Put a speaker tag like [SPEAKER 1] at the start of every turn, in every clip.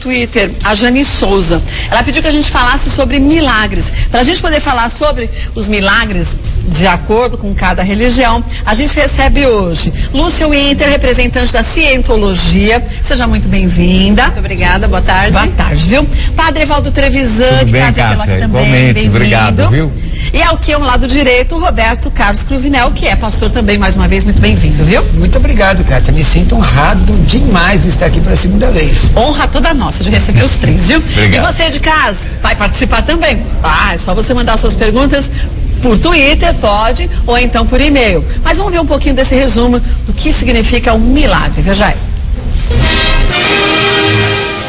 [SPEAKER 1] Twitter, a Jane Souza. Ela pediu que a gente falasse sobre milagres. Para a gente poder falar sobre os milagres de acordo com cada religião, a gente recebe hoje Lúcia Winter, representante da Cientologia. Seja muito bem-vinda.
[SPEAKER 2] Muito obrigada, boa tarde.
[SPEAKER 1] Boa tarde, viu? Padre Evaldo Trevisan,
[SPEAKER 3] tudo
[SPEAKER 1] que
[SPEAKER 3] bem,
[SPEAKER 1] está aqui também.
[SPEAKER 3] Igualmente, obrigado, viu?
[SPEAKER 1] E aqui ao lado direito, o Roberto Carlos Cruvinel, que é pastor também, mais uma vez, muito bem-vindo, viu?
[SPEAKER 4] Muito obrigado, Kátia. Me sinto honrado demais de estar aqui pela segunda vez.
[SPEAKER 1] Honra toda nossa de receber os três, viu?
[SPEAKER 3] Obrigado.
[SPEAKER 1] E você de casa, vai participar também? É só você mandar suas perguntas por Twitter, pode, ou então por e-mail. Mas vamos ver um pouquinho desse resumo do que significa um milagre. Veja aí.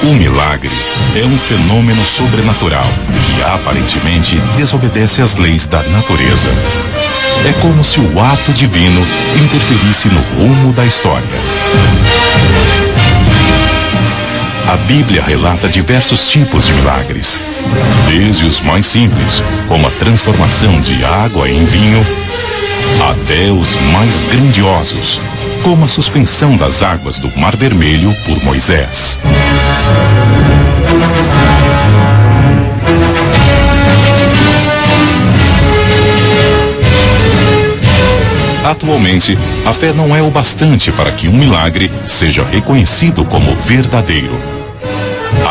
[SPEAKER 5] O milagre é um fenômeno sobrenatural que aparentemente desobedece às leis da natureza. É como se o ato divino interferisse no rumo da história. A Bíblia relata diversos tipos de milagres, desde os mais simples, como a transformação de água em vinho, até os mais grandiosos, como a suspensão das águas do Mar Vermelho por Moisés. Atualmente, a fé não é o bastante para que um milagre seja reconhecido como verdadeiro.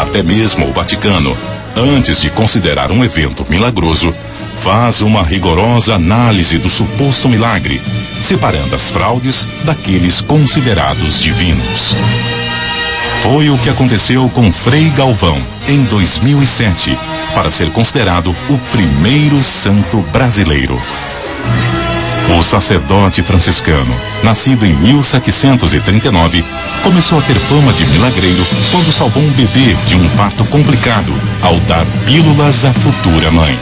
[SPEAKER 5] Até mesmo o Vaticano, antes de considerar um evento milagroso, faz uma rigorosa análise do suposto milagre, separando as fraudes daqueles considerados divinos. Foi o que aconteceu com Frei Galvão, em 2007, para ser considerado o primeiro santo brasileiro. O sacerdote franciscano, nascido em 1739, começou a ter fama de milagreiro quando salvou um bebê de um parto complicado ao dar pílulas à futura mãe.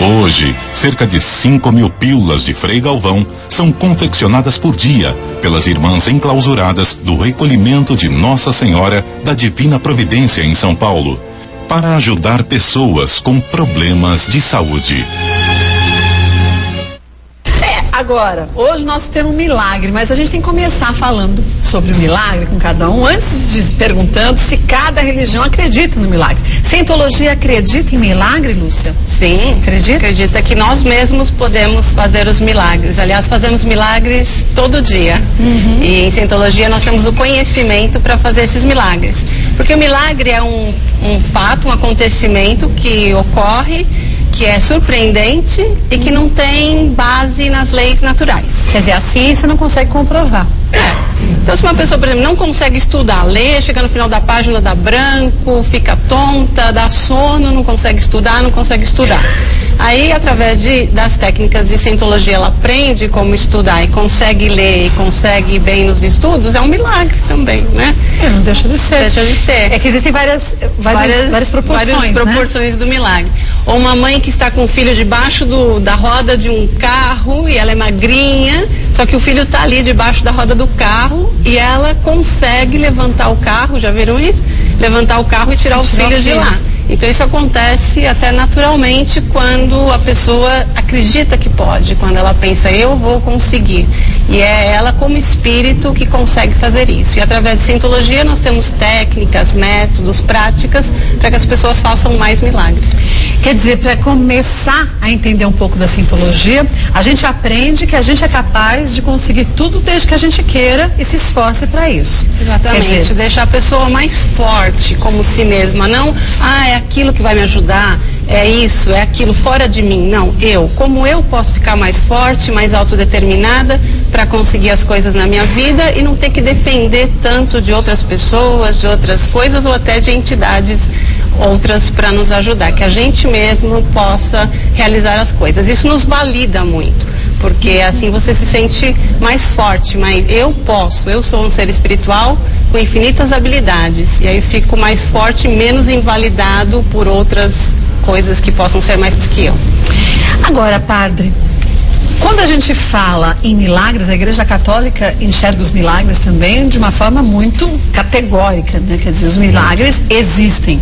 [SPEAKER 5] Hoje, cerca de 5.000 pílulas de Frei Galvão são confeccionadas por dia pelas irmãs enclausuradas do recolhimento de Nossa Senhora da Divina Providência em São Paulo, para ajudar pessoas com problemas de saúde.
[SPEAKER 1] Agora, hoje nós temos um milagre, mas a gente tem que começar falando sobre o milagre com cada um, antes de perguntando se cada religião acredita no milagre. Cientologia acredita em milagre, Lúcia?
[SPEAKER 2] Sim, acredita que nós mesmos podemos fazer os milagres. Aliás, fazemos milagres todo dia. E em Cientologia nós temos o conhecimento para fazer esses milagres. Porque o milagre é um fato, um acontecimento que ocorre, que é surpreendente e que não tem base nas leis naturais.
[SPEAKER 1] Quer dizer, a ciência não consegue comprovar.
[SPEAKER 2] Então, se uma pessoa, por exemplo, não consegue estudar, lê, chega no final da página, dá branco, fica tonta, dá sono, não consegue estudar. Aí, através das técnicas de Cientologia, ela aprende como estudar e consegue ler e consegue ir bem nos estudos, é um milagre também, né?
[SPEAKER 1] Não deixa de ser.
[SPEAKER 2] Deixa de ser.
[SPEAKER 1] É que existem várias proporções,
[SPEAKER 2] várias proporções, né, do milagre. Ou uma mãe que está com o filho debaixo da roda de um carro e ela é magrinha, só que o filho está ali debaixo da roda do carro e ela consegue levantar o carro, já viram isso? Levantar o carro e tirar o filho de lá. Então isso acontece até naturalmente quando a pessoa acredita que pode, quando ela pensa, eu vou conseguir. E é ela como espírito que consegue fazer isso. E através de Cientologia nós temos técnicas, métodos, práticas para que as pessoas façam mais milagres.
[SPEAKER 1] Quer dizer, para começar a entender um pouco da Cientologia, a gente aprende que a gente é capaz de conseguir tudo desde que a gente queira e se esforce para isso.
[SPEAKER 2] Exatamente, deixar a pessoa mais forte como si mesma, não, é aquilo que vai me ajudar, é isso, é aquilo fora de mim. Não, como eu posso ficar mais forte, mais autodeterminada para conseguir as coisas na minha vida e não ter que depender tanto de outras pessoas, de outras coisas ou até de entidades outras para nos ajudar, que a gente mesmo possa realizar as coisas. Isso nos valida muito, porque assim você se sente mais forte, mas eu sou um ser espiritual com infinitas habilidades, e aí eu fico mais forte, menos invalidado por outras coisas que possam ser mais que eu.
[SPEAKER 1] Agora, padre, quando a gente fala em milagres, a Igreja Católica enxerga os milagres também de uma forma muito categórica, né? Quer dizer, os milagres existem.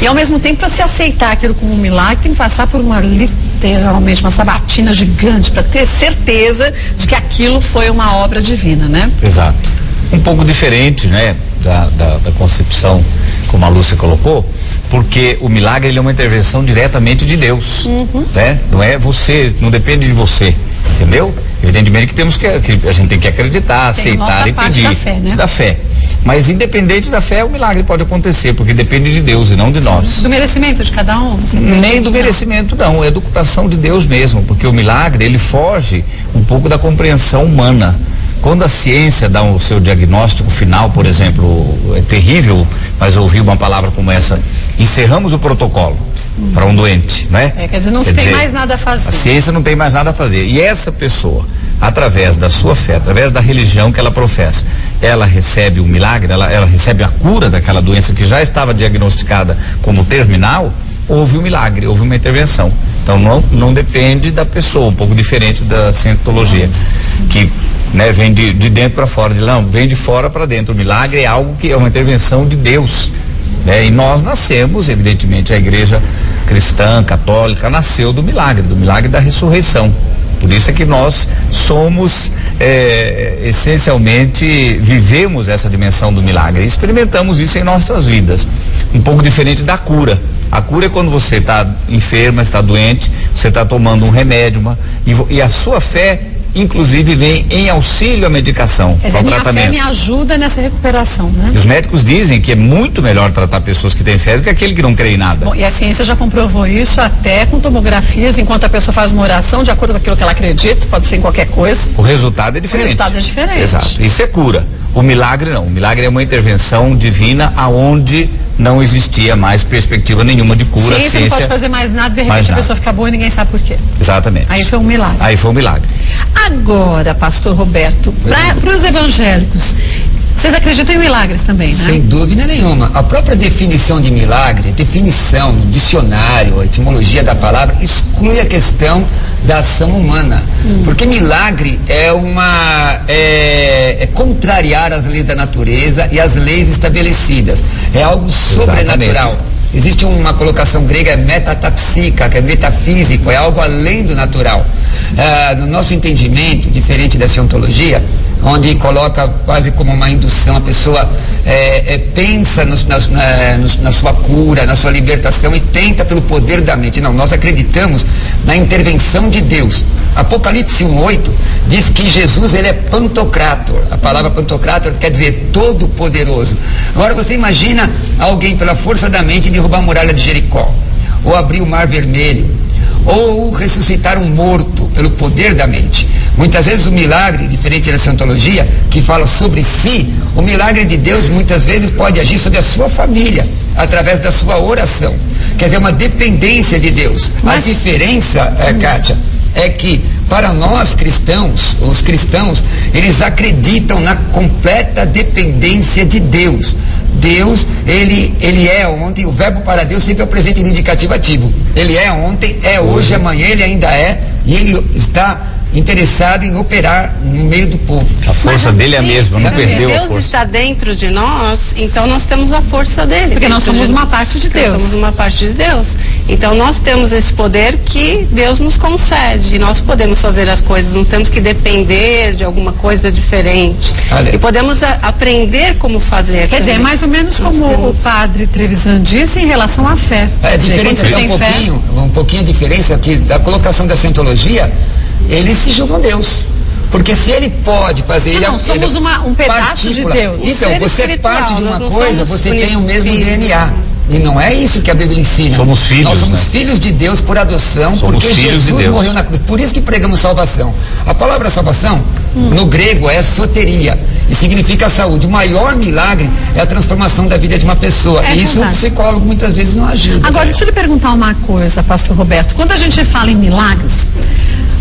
[SPEAKER 1] E ao mesmo tempo, para se aceitar aquilo como um milagre, tem que passar por literalmente uma sabatina gigante para ter certeza de que aquilo foi uma obra divina, né?
[SPEAKER 3] Exato. Um pouco diferente, né? da concepção, como a Lúcia colocou, porque o milagre ele é uma intervenção diretamente de Deus, né? Não é você, não depende de você, entendeu? Evidentemente que a gente tem que acreditar, aceitar e pedir
[SPEAKER 1] da fé, né?
[SPEAKER 3] Da fé. Mas independente da fé, o milagre pode acontecer, porque depende de Deus e não de nós.
[SPEAKER 1] Do merecimento de cada um?
[SPEAKER 3] Nem do merecimento não, é do coração de Deus mesmo, porque o milagre ele foge um pouco da compreensão humana. Quando a ciência dá o seu diagnóstico final, por exemplo, é terrível, mas ouvir uma palavra como essa, encerramos o protocolo para um doente, né?
[SPEAKER 1] Quer dizer, não tem mais nada a fazer.
[SPEAKER 3] A ciência não tem mais nada a fazer. E essa pessoa, através da sua fé, através da religião que ela professa, ela recebe o milagre, ela recebe a cura daquela doença que já estava diagnosticada como terminal, houve um milagre, houve uma intervenção. Então não depende da pessoa, um pouco diferente da cientologia, que vem de dentro para fora, vem de fora para dentro. O milagre é algo que é uma intervenção de Deus, né? E nós nascemos, evidentemente, a igreja cristã, católica, nasceu do milagre da ressurreição. Por isso é que nós somos, essencialmente, vivemos essa dimensão do milagre, experimentamos isso em nossas vidas. Um pouco diferente da cura. A cura é quando você está enferma, está doente, você está tomando um remédio, e a sua fé, inclusive, vem em auxílio à medicação, ao tratamento.
[SPEAKER 1] A fé me ajuda nessa recuperação, né?
[SPEAKER 3] E os médicos dizem que é muito melhor tratar pessoas que têm fé do que aquele que não crê em nada.
[SPEAKER 1] Bom, e a ciência já comprovou isso até com tomografias, enquanto a pessoa faz uma oração de acordo com aquilo que ela acredita, pode ser em qualquer coisa.
[SPEAKER 3] O resultado é diferente.
[SPEAKER 1] O resultado é diferente.
[SPEAKER 3] Exato. Isso é cura. O milagre não. O milagre é uma intervenção divina aonde não existia mais perspectiva nenhuma de cura.
[SPEAKER 1] Ciência não pode fazer mais nada, de repente a pessoa fica boa e ninguém sabe por quê.
[SPEAKER 3] Exatamente.
[SPEAKER 1] Aí foi um milagre.
[SPEAKER 3] Agora,
[SPEAKER 1] pastor Roberto, para os evangélicos, vocês acreditam em milagres também, né?
[SPEAKER 4] Sem dúvida nenhuma. A própria definição de milagre, dicionário, a etimologia da palavra, exclui a questão da ação humana. Porque milagre é contrariar as leis da natureza e as leis estabelecidas. É algo sobrenatural. Exatamente. Existe uma colocação grega, metatapsíca, que é metafísico, é algo além do natural. No nosso entendimento, diferente da cientologia, onde coloca quase como uma indução, a pessoa pensa na sua cura, na sua libertação e tenta pelo poder da mente. Não, nós acreditamos na intervenção de Deus. Apocalipse 1:8 diz que Jesus, ele é pantocrator. A palavra pantocrator quer dizer todo poderoso. Agora você imagina alguém pela força da mente derrubar a muralha de Jericó, ou abrir o mar vermelho, ou ressuscitar um morto pelo poder da mente. Muitas vezes o milagre, diferente da cientologia, que fala sobre si, o milagre de Deus muitas vezes pode agir sobre a sua família, através da sua oração. Quer dizer, uma dependência de Deus. Mas... A diferença, Kátia, é que para nós cristãos, os cristãos, eles acreditam na completa dependência de Deus. Deus, ele é ontem, o verbo para Deus sempre é o presente indicativo ativo. Ele é ontem, é hoje, amanhã ele ainda é, e ele está interessado em operar no meio do povo.
[SPEAKER 3] A força dele é a mesma, não perdeu a força.
[SPEAKER 2] Deus está dentro de nós, então nós temos a força dele.
[SPEAKER 1] Porque nós somos uma parte de Deus.
[SPEAKER 2] Nós somos uma parte de Deus. Então nós temos esse poder que Deus nos concede. E nós podemos fazer as coisas, não temos que depender de alguma coisa diferente. E podemos aprender como fazer.
[SPEAKER 1] Quer dizer, mais ou menos como o padre Trevisan disse em relação à fé.
[SPEAKER 4] É diferente até um pouquinho a diferença que da colocação da cientologia. Ele se julga um Deus. Porque se ele pode fazer...
[SPEAKER 1] somos um pedaço de Deus.
[SPEAKER 4] Então, você é parte de uma coisa, você tem o mesmo DNA. E não é isso que a Bíblia ensina.
[SPEAKER 3] Somos filhos.
[SPEAKER 4] Nós somos filhos de Deus por adoção, porque Jesus morreu na cruz. Por isso que pregamos salvação. A palavra salvação, no grego, é soteria. E significa saúde. O maior milagre é a transformação da vida de uma pessoa. E isso o psicólogo muitas vezes não ajuda.
[SPEAKER 1] Agora, deixa eu lhe perguntar uma coisa, pastor Roberto. Quando a gente fala em milagres,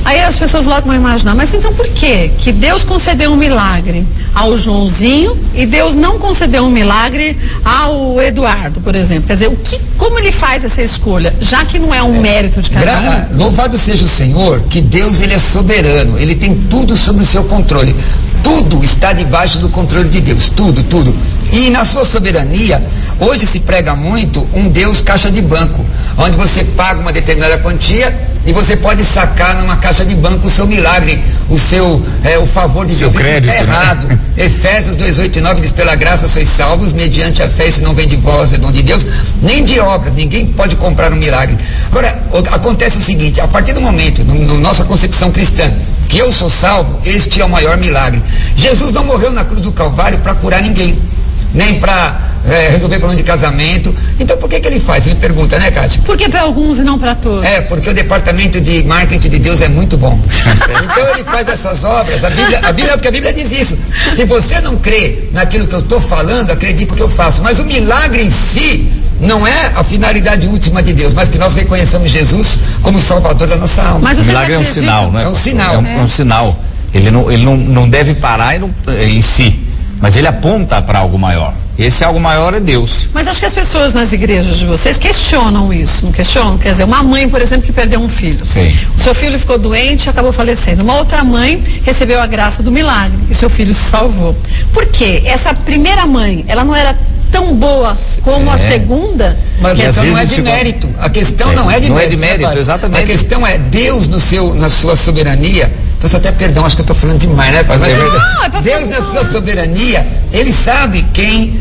[SPEAKER 1] aí as pessoas logo vão imaginar, mas então por que Deus concedeu um milagre ao Joãozinho e Deus não concedeu um milagre ao Eduardo, por exemplo? Quer dizer, como ele faz essa escolha, já que não é um mérito de cada um?
[SPEAKER 4] Louvado seja o Senhor, que Deus, ele é soberano, ele tem tudo sob o seu controle. Tudo está debaixo do controle de Deus, tudo. E na sua soberania, hoje se prega muito um Deus caixa de banco, onde você paga uma determinada quantia e você pode sacar numa caixa de banco o seu milagre, o favor de Deus.
[SPEAKER 3] Seu crédito,
[SPEAKER 4] isso está errado.
[SPEAKER 3] Né?
[SPEAKER 4] Efésios 2:8-9 diz: pela graça sois salvos, mediante a fé, isso não vem de vós, é dom de Deus, nem de obras, ninguém pode comprar um milagre. Agora, acontece o seguinte: a partir do momento, na nossa concepção cristã, que eu sou salvo, este é o maior milagre. Jesus não morreu na cruz do Calvário para curar ninguém, nem para resolver problema de casamento. Então por que ele faz? Ele pergunta, né, Kátia?
[SPEAKER 1] Por que para alguns e não para todos?
[SPEAKER 4] Porque o departamento de marketing de Deus é muito bom. Então ele faz essas obras. Porque a Bíblia diz isso: se você não crê naquilo que eu estou falando, acredite no que eu faço. Mas o milagre em si não é a finalidade última de Deus, mas que nós reconheçamos Jesus como Salvador da nossa alma.
[SPEAKER 3] Mas o milagre é um sinal, não é?
[SPEAKER 4] É um sinal.
[SPEAKER 3] É um sinal. Ele não deve parar em si, mas ele aponta para algo maior. Esse algo maior é Deus.
[SPEAKER 1] Mas acho que as pessoas nas igrejas de vocês questionam isso, não questionam? Quer dizer, uma mãe, por exemplo, que perdeu um filho.
[SPEAKER 3] Sim.
[SPEAKER 1] O seu filho ficou doente e acabou falecendo. Uma outra mãe recebeu a graça do milagre e seu filho se salvou. Por quê? Essa primeira mãe, ela não era tão boa como a segunda?
[SPEAKER 4] Mas a questão não é de mérito. A questão não é de mérito.
[SPEAKER 3] Não é de mérito, exatamente.
[SPEAKER 4] A questão é Deus na sua soberania. Peço até perdão, acho que eu estou falando demais, né, pai? Deus na sua soberania, ele sabe quem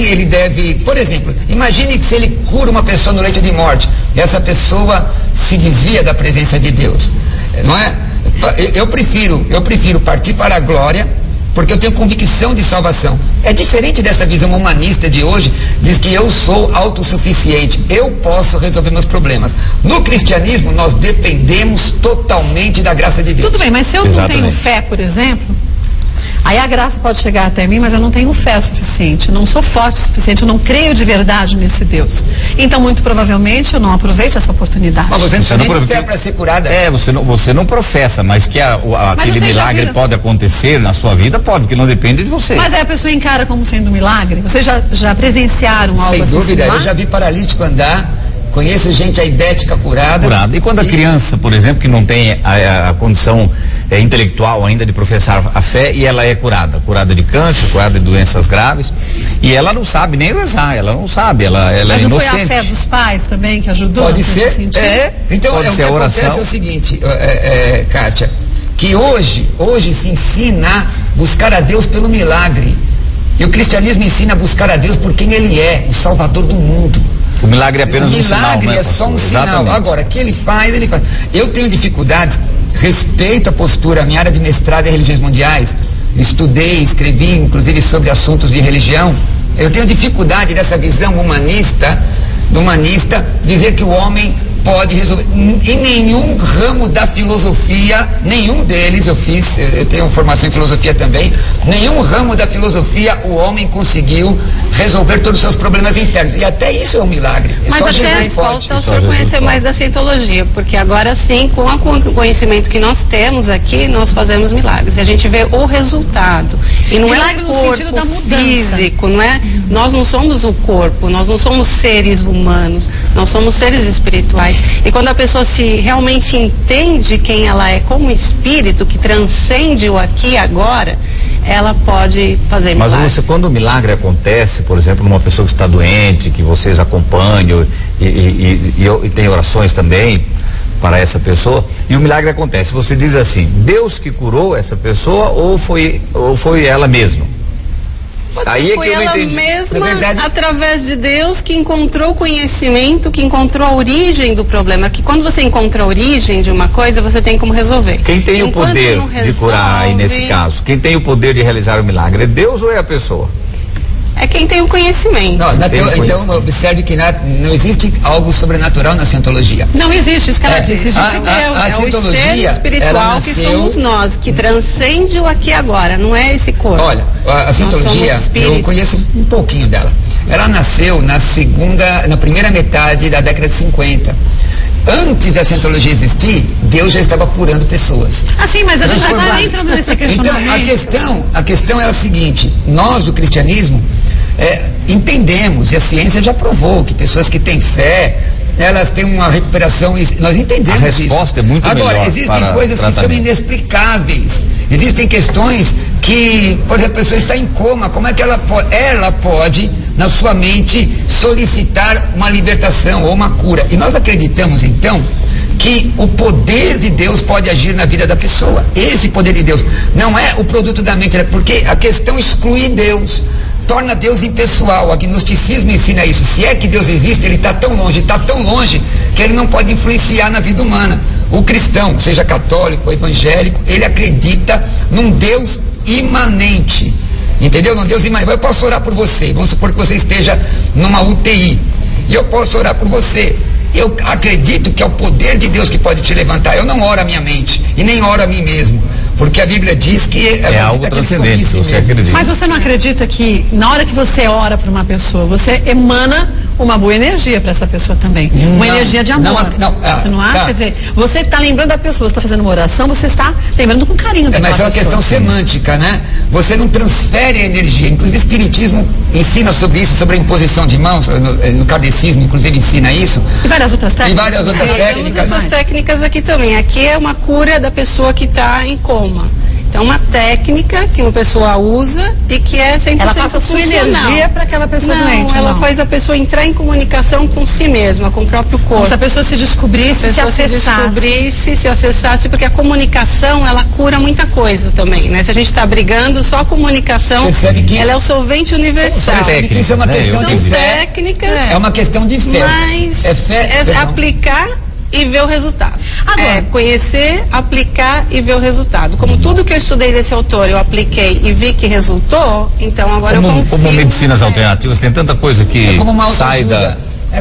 [SPEAKER 4] ele deve. Por exemplo, imagine que se ele cura uma pessoa no leito de morte, e essa pessoa se desvia da presença de Deus, não é? Eu prefiro partir para a glória, porque eu tenho convicção de salvação. É diferente dessa visão humanista de hoje, diz que eu sou autossuficiente, eu posso resolver meus problemas. No cristianismo, nós dependemos totalmente da graça de Deus.
[SPEAKER 1] Tudo bem, mas se eu não tenho fé, por exemplo, aí a graça pode chegar até mim, mas eu não tenho fé suficiente, eu não sou forte o suficiente, eu não creio de verdade nesse Deus. Então, muito provavelmente, eu não aproveite essa oportunidade.
[SPEAKER 4] Mas você não tem fé para ser curada.
[SPEAKER 3] Você não professa, mas que aquele milagre pode acontecer na sua vida, pode, porque não depende de você.
[SPEAKER 1] Mas aí a pessoa encara como sendo um milagre? Vocês já presenciaram algo assim?
[SPEAKER 4] Sem dúvida, eu já vi paralítico andar. Conheço gente aidética curada.
[SPEAKER 3] E quando a criança, por exemplo, que não tem a condição intelectual ainda de professar a fé, e ela é curada de câncer, curada de doenças graves, e ela não sabe nem rezar, ela não sabe, ela é inocente.
[SPEAKER 1] Mas não foi a fé dos pais também que ajudou?
[SPEAKER 4] Pode ser. Então,
[SPEAKER 3] pode ser
[SPEAKER 4] o que
[SPEAKER 3] a oração.
[SPEAKER 4] Acontece é o seguinte, Kátia, que hoje se ensina a buscar a Deus pelo milagre. E o cristianismo ensina a buscar a Deus por quem Ele é, o Salvador do mundo.
[SPEAKER 3] O milagre é apenas um sinal. O
[SPEAKER 4] milagre é só um sinal. Agora, o que ele faz. Eu tenho dificuldades, respeito a postura, a minha área de mestrado em religiões mundiais, estudei, escrevi, inclusive, sobre assuntos de religião. Eu tenho dificuldade dessa visão humanista, dizer que o homem pode resolver. Em nenhum ramo da filosofia, nenhum deles eu tenho formação em filosofia também, nenhum ramo da filosofia o homem conseguiu resolver todos os seus problemas internos. E até isso é um milagre.
[SPEAKER 2] Mas
[SPEAKER 4] só
[SPEAKER 2] até
[SPEAKER 4] Jesus
[SPEAKER 2] falta o senhor conhecer mais da cientologia, porque agora sim, com o conhecimento que nós temos aqui, nós fazemos milagres. E a gente vê o resultado. E não
[SPEAKER 1] milagre
[SPEAKER 2] é
[SPEAKER 1] no sentido da mudança
[SPEAKER 2] físico, não é? Nós não somos o corpo, nós não somos seres humanos, nós somos seres espirituais. E quando a pessoa se realmente entende quem ela é como espírito, que transcende o aqui e agora, ela pode fazer milagre.
[SPEAKER 3] Mas quando o milagre acontece, por exemplo, numa pessoa que está doente, que vocês acompanham e tem orações também para essa pessoa, e o milagre acontece, você diz assim: Deus que curou essa pessoa ou foi ela mesma?
[SPEAKER 2] Aí foi ela mesma, através de Deus, que encontrou o conhecimento, que encontrou a origem do problema. Que quando você encontra a origem de uma coisa, você tem como resolver.
[SPEAKER 3] Quem tem o poder de curar aí nesse caso? Quem tem o poder de realizar o milagre? É Deus ou é a pessoa?
[SPEAKER 2] É quem tem o conhecimento.
[SPEAKER 4] Então observe que não existe algo sobrenatural na cientologia.
[SPEAKER 1] Não existe, isso que ela disse. Existe Deus.
[SPEAKER 2] É o ser espiritual que somos nós, que transcende o aqui e agora, não é esse corpo.
[SPEAKER 4] Olha, a cientologia, eu conheço um pouquinho dela. Ela nasceu na primeira metade da década de 50. Antes da cientologia existir, Deus já estava curando pessoas.
[SPEAKER 1] Sim, mas a gente já está entrando nesse questionamento.
[SPEAKER 4] Então, a questão é a seguinte: nós do cristianismo entendemos, e a ciência já provou, que pessoas que têm fé elas têm uma recuperação, nós entendemos isso.
[SPEAKER 3] A resposta é muito melhor.
[SPEAKER 4] Agora, existem coisas que são inexplicáveis. Existem questões que, por exemplo, a pessoa está em coma, como é que ela pode, na sua mente, solicitar uma libertação ou uma cura? E nós acreditamos, então, que o poder de Deus pode agir na vida da pessoa. Esse poder de Deus não é o produto da mente, porque a questão exclui Deus, torna Deus impessoal. O agnosticismo ensina isso. Se é que Deus existe, ele está tão longe que ele não pode influenciar na vida humana. O cristão, seja católico ou evangélico, ele acredita num Deus imanente, entendeu? Num Deus imanente. Eu posso orar por você, vamos supor que você esteja numa UTI, e eu posso orar por você. Eu acredito que é o poder de Deus que pode te levantar. Eu não oro a minha mente e nem oro a mim mesmo, porque a Bíblia diz que
[SPEAKER 3] é algo transcendente. Você acredita?
[SPEAKER 1] Mas você não acredita que na hora que você ora para uma pessoa, você emana uma boa energia para essa pessoa também? Uma energia de amor. Você não acha? Quer dizer, você está lembrando da pessoa, você está fazendo uma oração, você está lembrando com carinho daquela pessoa.
[SPEAKER 4] Mas é uma questão semântica, né? Você não transfere a energia. Inclusive o Espiritismo ensina sobre isso, sobre a imposição de mãos, no kardecismo, inclusive ensina isso.
[SPEAKER 1] E várias outras técnicas.
[SPEAKER 4] E várias outras técnicas.
[SPEAKER 2] Temos essas técnicas aqui também. Aqui é uma cura da pessoa que está em coma. Então, uma técnica que uma pessoa usa e que é 100%
[SPEAKER 1] ela passa a sua energia para aquela pessoa doente.
[SPEAKER 2] Não, ela faz a pessoa entrar em comunicação com si mesma, com o próprio corpo.
[SPEAKER 1] Como se a pessoa se descobrisse,
[SPEAKER 2] se acessasse, porque a comunicação, ela cura muita coisa também, né? Se a gente está brigando, só a comunicação, ela é o solvente universal.
[SPEAKER 4] Isso é uma questão de fé.
[SPEAKER 2] Técnicas.
[SPEAKER 4] É uma questão de fé.
[SPEAKER 2] Mas
[SPEAKER 4] é
[SPEAKER 2] aplicar e ver o resultado.
[SPEAKER 1] Agora,
[SPEAKER 2] conhecer, aplicar e ver o resultado. Como tudo que eu estudei desse autor, eu apliquei e vi que resultou, então agora eu confio.
[SPEAKER 3] Como medicinas alternativas, tem tanta coisa que
[SPEAKER 4] como uma
[SPEAKER 3] sai da...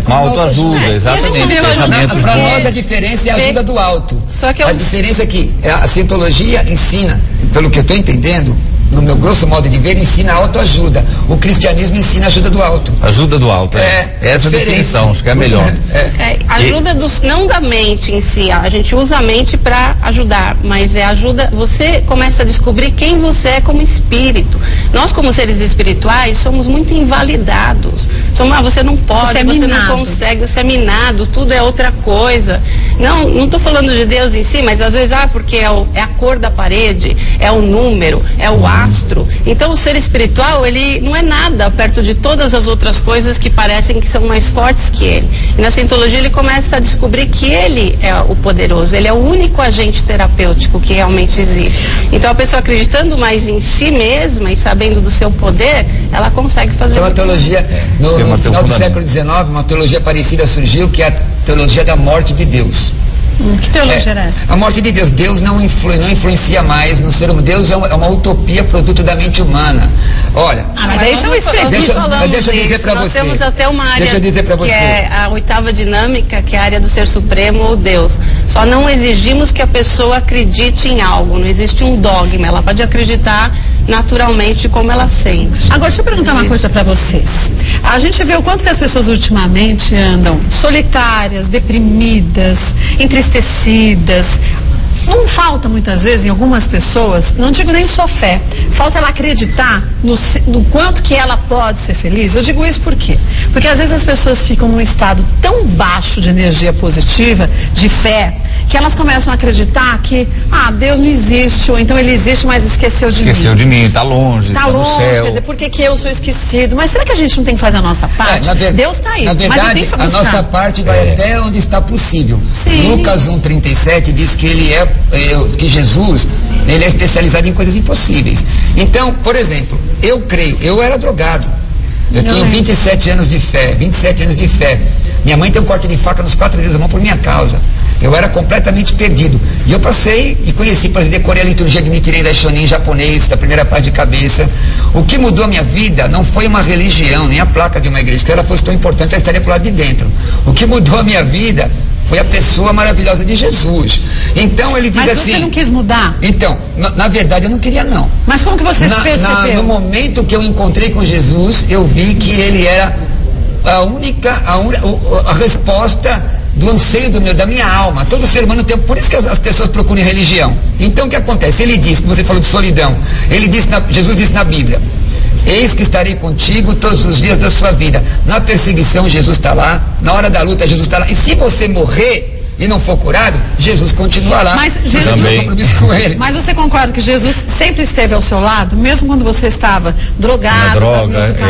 [SPEAKER 3] uma autoajuda, exatamente.
[SPEAKER 4] Para nós a diferença é a ajuda do alto.
[SPEAKER 2] Só que
[SPEAKER 4] a diferença é que a cientologia ensina, pelo que eu estou entendendo, no meu grosso modo de ver, ensina autoajuda. O cristianismo ensina ajuda do alto.
[SPEAKER 3] Ajuda do alto, essa definição, acho que é melhor.
[SPEAKER 2] Ajuda não da mente em si, a gente usa a mente para ajudar, mas ajuda, você começa a descobrir quem você é como espírito. Nós, como seres espirituais, somos muito invalidados. Você não pode, você não consegue, você é minado, tudo é outra coisa. Não estou falando de Deus em si, mas às vezes, porque é a cor da parede, é o número, é o astro. Então o ser espiritual, ele não é nada perto de todas as outras coisas que parecem que são mais fortes que ele. E na cientologia ele começa a descobrir que ele é o poderoso, ele é o único agente terapêutico que realmente existe. Então a pessoa acreditando mais em si mesma e sabendo do seu poder, ela consegue fazer.
[SPEAKER 4] Então a teologia, no final do século XIX, uma teologia parecida surgiu, que é a teologia da morte de Deus.
[SPEAKER 1] Que teologia era essa?
[SPEAKER 4] A morte de Deus. Deus não influencia mais no ser humano. Deus é uma utopia produto da mente humana. Olha.
[SPEAKER 1] Mas aí são
[SPEAKER 4] deixa eu dizer para você.
[SPEAKER 2] Nós temos até uma área
[SPEAKER 4] que
[SPEAKER 2] é a oitava dinâmica, que é a área do ser supremo ou Deus. Só não exigimos que a pessoa acredite em algo. Não existe um dogma. Ela pode acreditar naturalmente como ela sente.
[SPEAKER 1] Agora, deixa eu perguntar uma coisa para vocês. A gente vê o quanto que as pessoas ultimamente andam solitárias, deprimidas, entristecidas. Não falta muitas vezes em algumas pessoas, não digo nem só fé, falta ela acreditar no quanto que ela pode ser feliz. Eu digo isso por quê? Porque às vezes as pessoas ficam num estado tão baixo de energia positiva, de fé, que elas começam a acreditar que Deus não existe, ou então ele existe, mas esqueceu de mim.
[SPEAKER 3] Esqueceu de mim, tá longe, tá no céu.
[SPEAKER 1] Quer dizer, por que eu sou esquecido? Mas será que a gente não tem que fazer a nossa parte? Deus está aí,
[SPEAKER 4] na verdade,
[SPEAKER 1] mas eu tenho que
[SPEAKER 4] a nossa parte vai até onde está possível.
[SPEAKER 1] Sim.
[SPEAKER 4] Lucas 1,37 diz que que Jesus, ele é especializado em coisas impossíveis. Então, por exemplo, eu creio, eu era drogado. Eu tenho 27 anos de fé, 27 anos de fé. Minha mãe tem um corte de faca nos 4 dedos da mão por minha causa. Eu era completamente perdido. E eu passei e conheci, decorei a liturgia de Nichiren Daishonin japonês, da primeira parte de cabeça. O que mudou a minha vida não foi uma religião, nem a placa de uma igreja. Se ela fosse tão importante, eu estaria por lá de dentro. O que mudou a minha vida foi a pessoa maravilhosa de Jesus. Então ele diz assim...
[SPEAKER 1] Mas você não quis mudar?
[SPEAKER 4] Então, na verdade eu não queria não.
[SPEAKER 1] Mas como que você se percebeu?
[SPEAKER 4] No momento que eu encontrei com Jesus, eu vi que ele era a resposta do anseio da minha alma. Todo ser humano tem, por isso que as pessoas procuram religião. Então o que acontece? Ele diz, como você falou de solidão, Jesus disse na Bíblia, Eis que estarei contigo todos os dias da sua vida. Na perseguição, Jesus está lá. Na hora da luta, Jesus está lá. E se você morrer e não for curado, Jesus continua lá.
[SPEAKER 1] Mas Jesus
[SPEAKER 3] também.
[SPEAKER 4] Compromisso com ele.
[SPEAKER 1] Mas você concorda que Jesus sempre esteve ao seu lado, mesmo quando você estava drogado,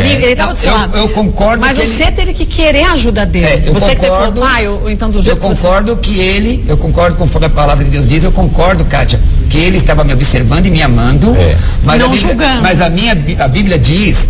[SPEAKER 1] ele estava ao seu lado.
[SPEAKER 4] Eu concordo.
[SPEAKER 1] Mas
[SPEAKER 4] que
[SPEAKER 1] você teve que querer a ajuda dele. Você que falou, pai, ou então do jeito
[SPEAKER 4] eu concordo que ele, eu concordo conforme a palavra de Deus diz, eu concordo, Kátia, que ele estava me observando e me amando, mas
[SPEAKER 1] não
[SPEAKER 4] a Bíblia,
[SPEAKER 1] julgando.
[SPEAKER 4] mas a Bíblia diz,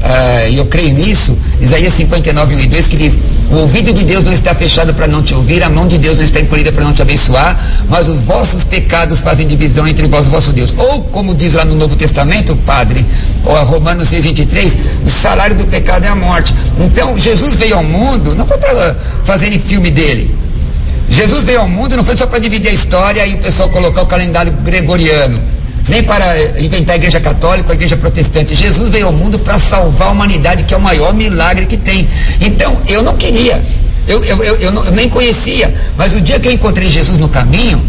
[SPEAKER 4] e eu creio nisso, Isaías 59, 1 e 2, que diz: o ouvido de Deus não está fechado para não te ouvir, a mão de Deus não está encolhida para não te abençoar, mas os vossos pecados fazem divisão entre vós e o vosso Deus. Ou, como diz lá no Novo Testamento, padre, ou a Romanos 6:23, o salário do pecado é a morte. Então, Jesus veio ao mundo, não foi para fazerem filme dele. Jesus veio ao mundo não foi só para dividir a história e o pessoal colocar o calendário gregoriano, nem para inventar a igreja católica ou a igreja protestante. Jesus veio ao mundo para salvar a humanidade, que é o maior milagre que tem. Então, eu não queria, eu nem conhecia, mas o dia que eu encontrei Jesus no caminho,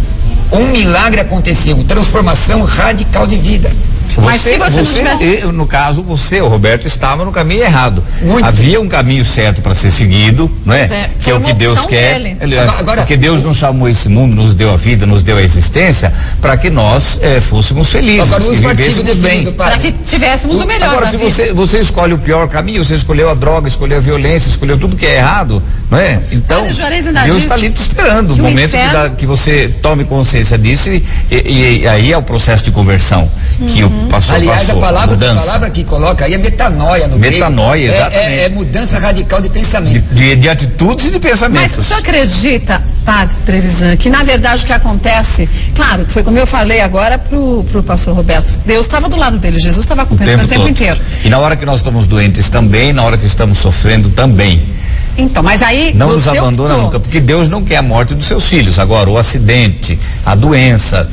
[SPEAKER 4] um milagre aconteceu, transformação radical de vida.
[SPEAKER 1] Mas se você não tivesse...
[SPEAKER 3] No caso, você, o Roberto, estava no caminho errado.
[SPEAKER 4] Muito.
[SPEAKER 3] Havia um caminho certo para ser seguido, não é? Que é o que Deus quer.
[SPEAKER 4] Agora,
[SPEAKER 3] porque Deus não chamou esse mundo, nos deu a vida, nos deu a existência, para que nós fôssemos felizes.
[SPEAKER 4] Agora,
[SPEAKER 3] e vivêssemos bem.
[SPEAKER 1] Para que tivéssemos o melhor.
[SPEAKER 3] Agora, se você escolhe o pior caminho, você escolheu a droga, escolheu a violência, escolheu tudo que é errado, não é? Então, Deus está ali te esperando. O momento que você tome consciência disso, e aí é o processo de conversão que o pastor
[SPEAKER 4] aliás,
[SPEAKER 3] passou.
[SPEAKER 4] a palavra que coloca aí é metanoia no grego.
[SPEAKER 3] Metanoia, exatamente.
[SPEAKER 4] É mudança radical de pensamento.
[SPEAKER 3] De atitudes e de pensamentos.
[SPEAKER 1] Mas o senhor acredita, padre Trevisan, que na verdade o que acontece, claro, foi como eu falei agora pro pastor Roberto, Deus estava do lado dele, Jesus estava acompanhando o tempo inteiro.
[SPEAKER 3] E na hora que nós estamos doentes também, na hora que estamos sofrendo também.
[SPEAKER 1] Então, mas aí
[SPEAKER 3] não nos abandona nunca, porque Deus não quer a morte dos seus filhos. Agora, o acidente, a doença,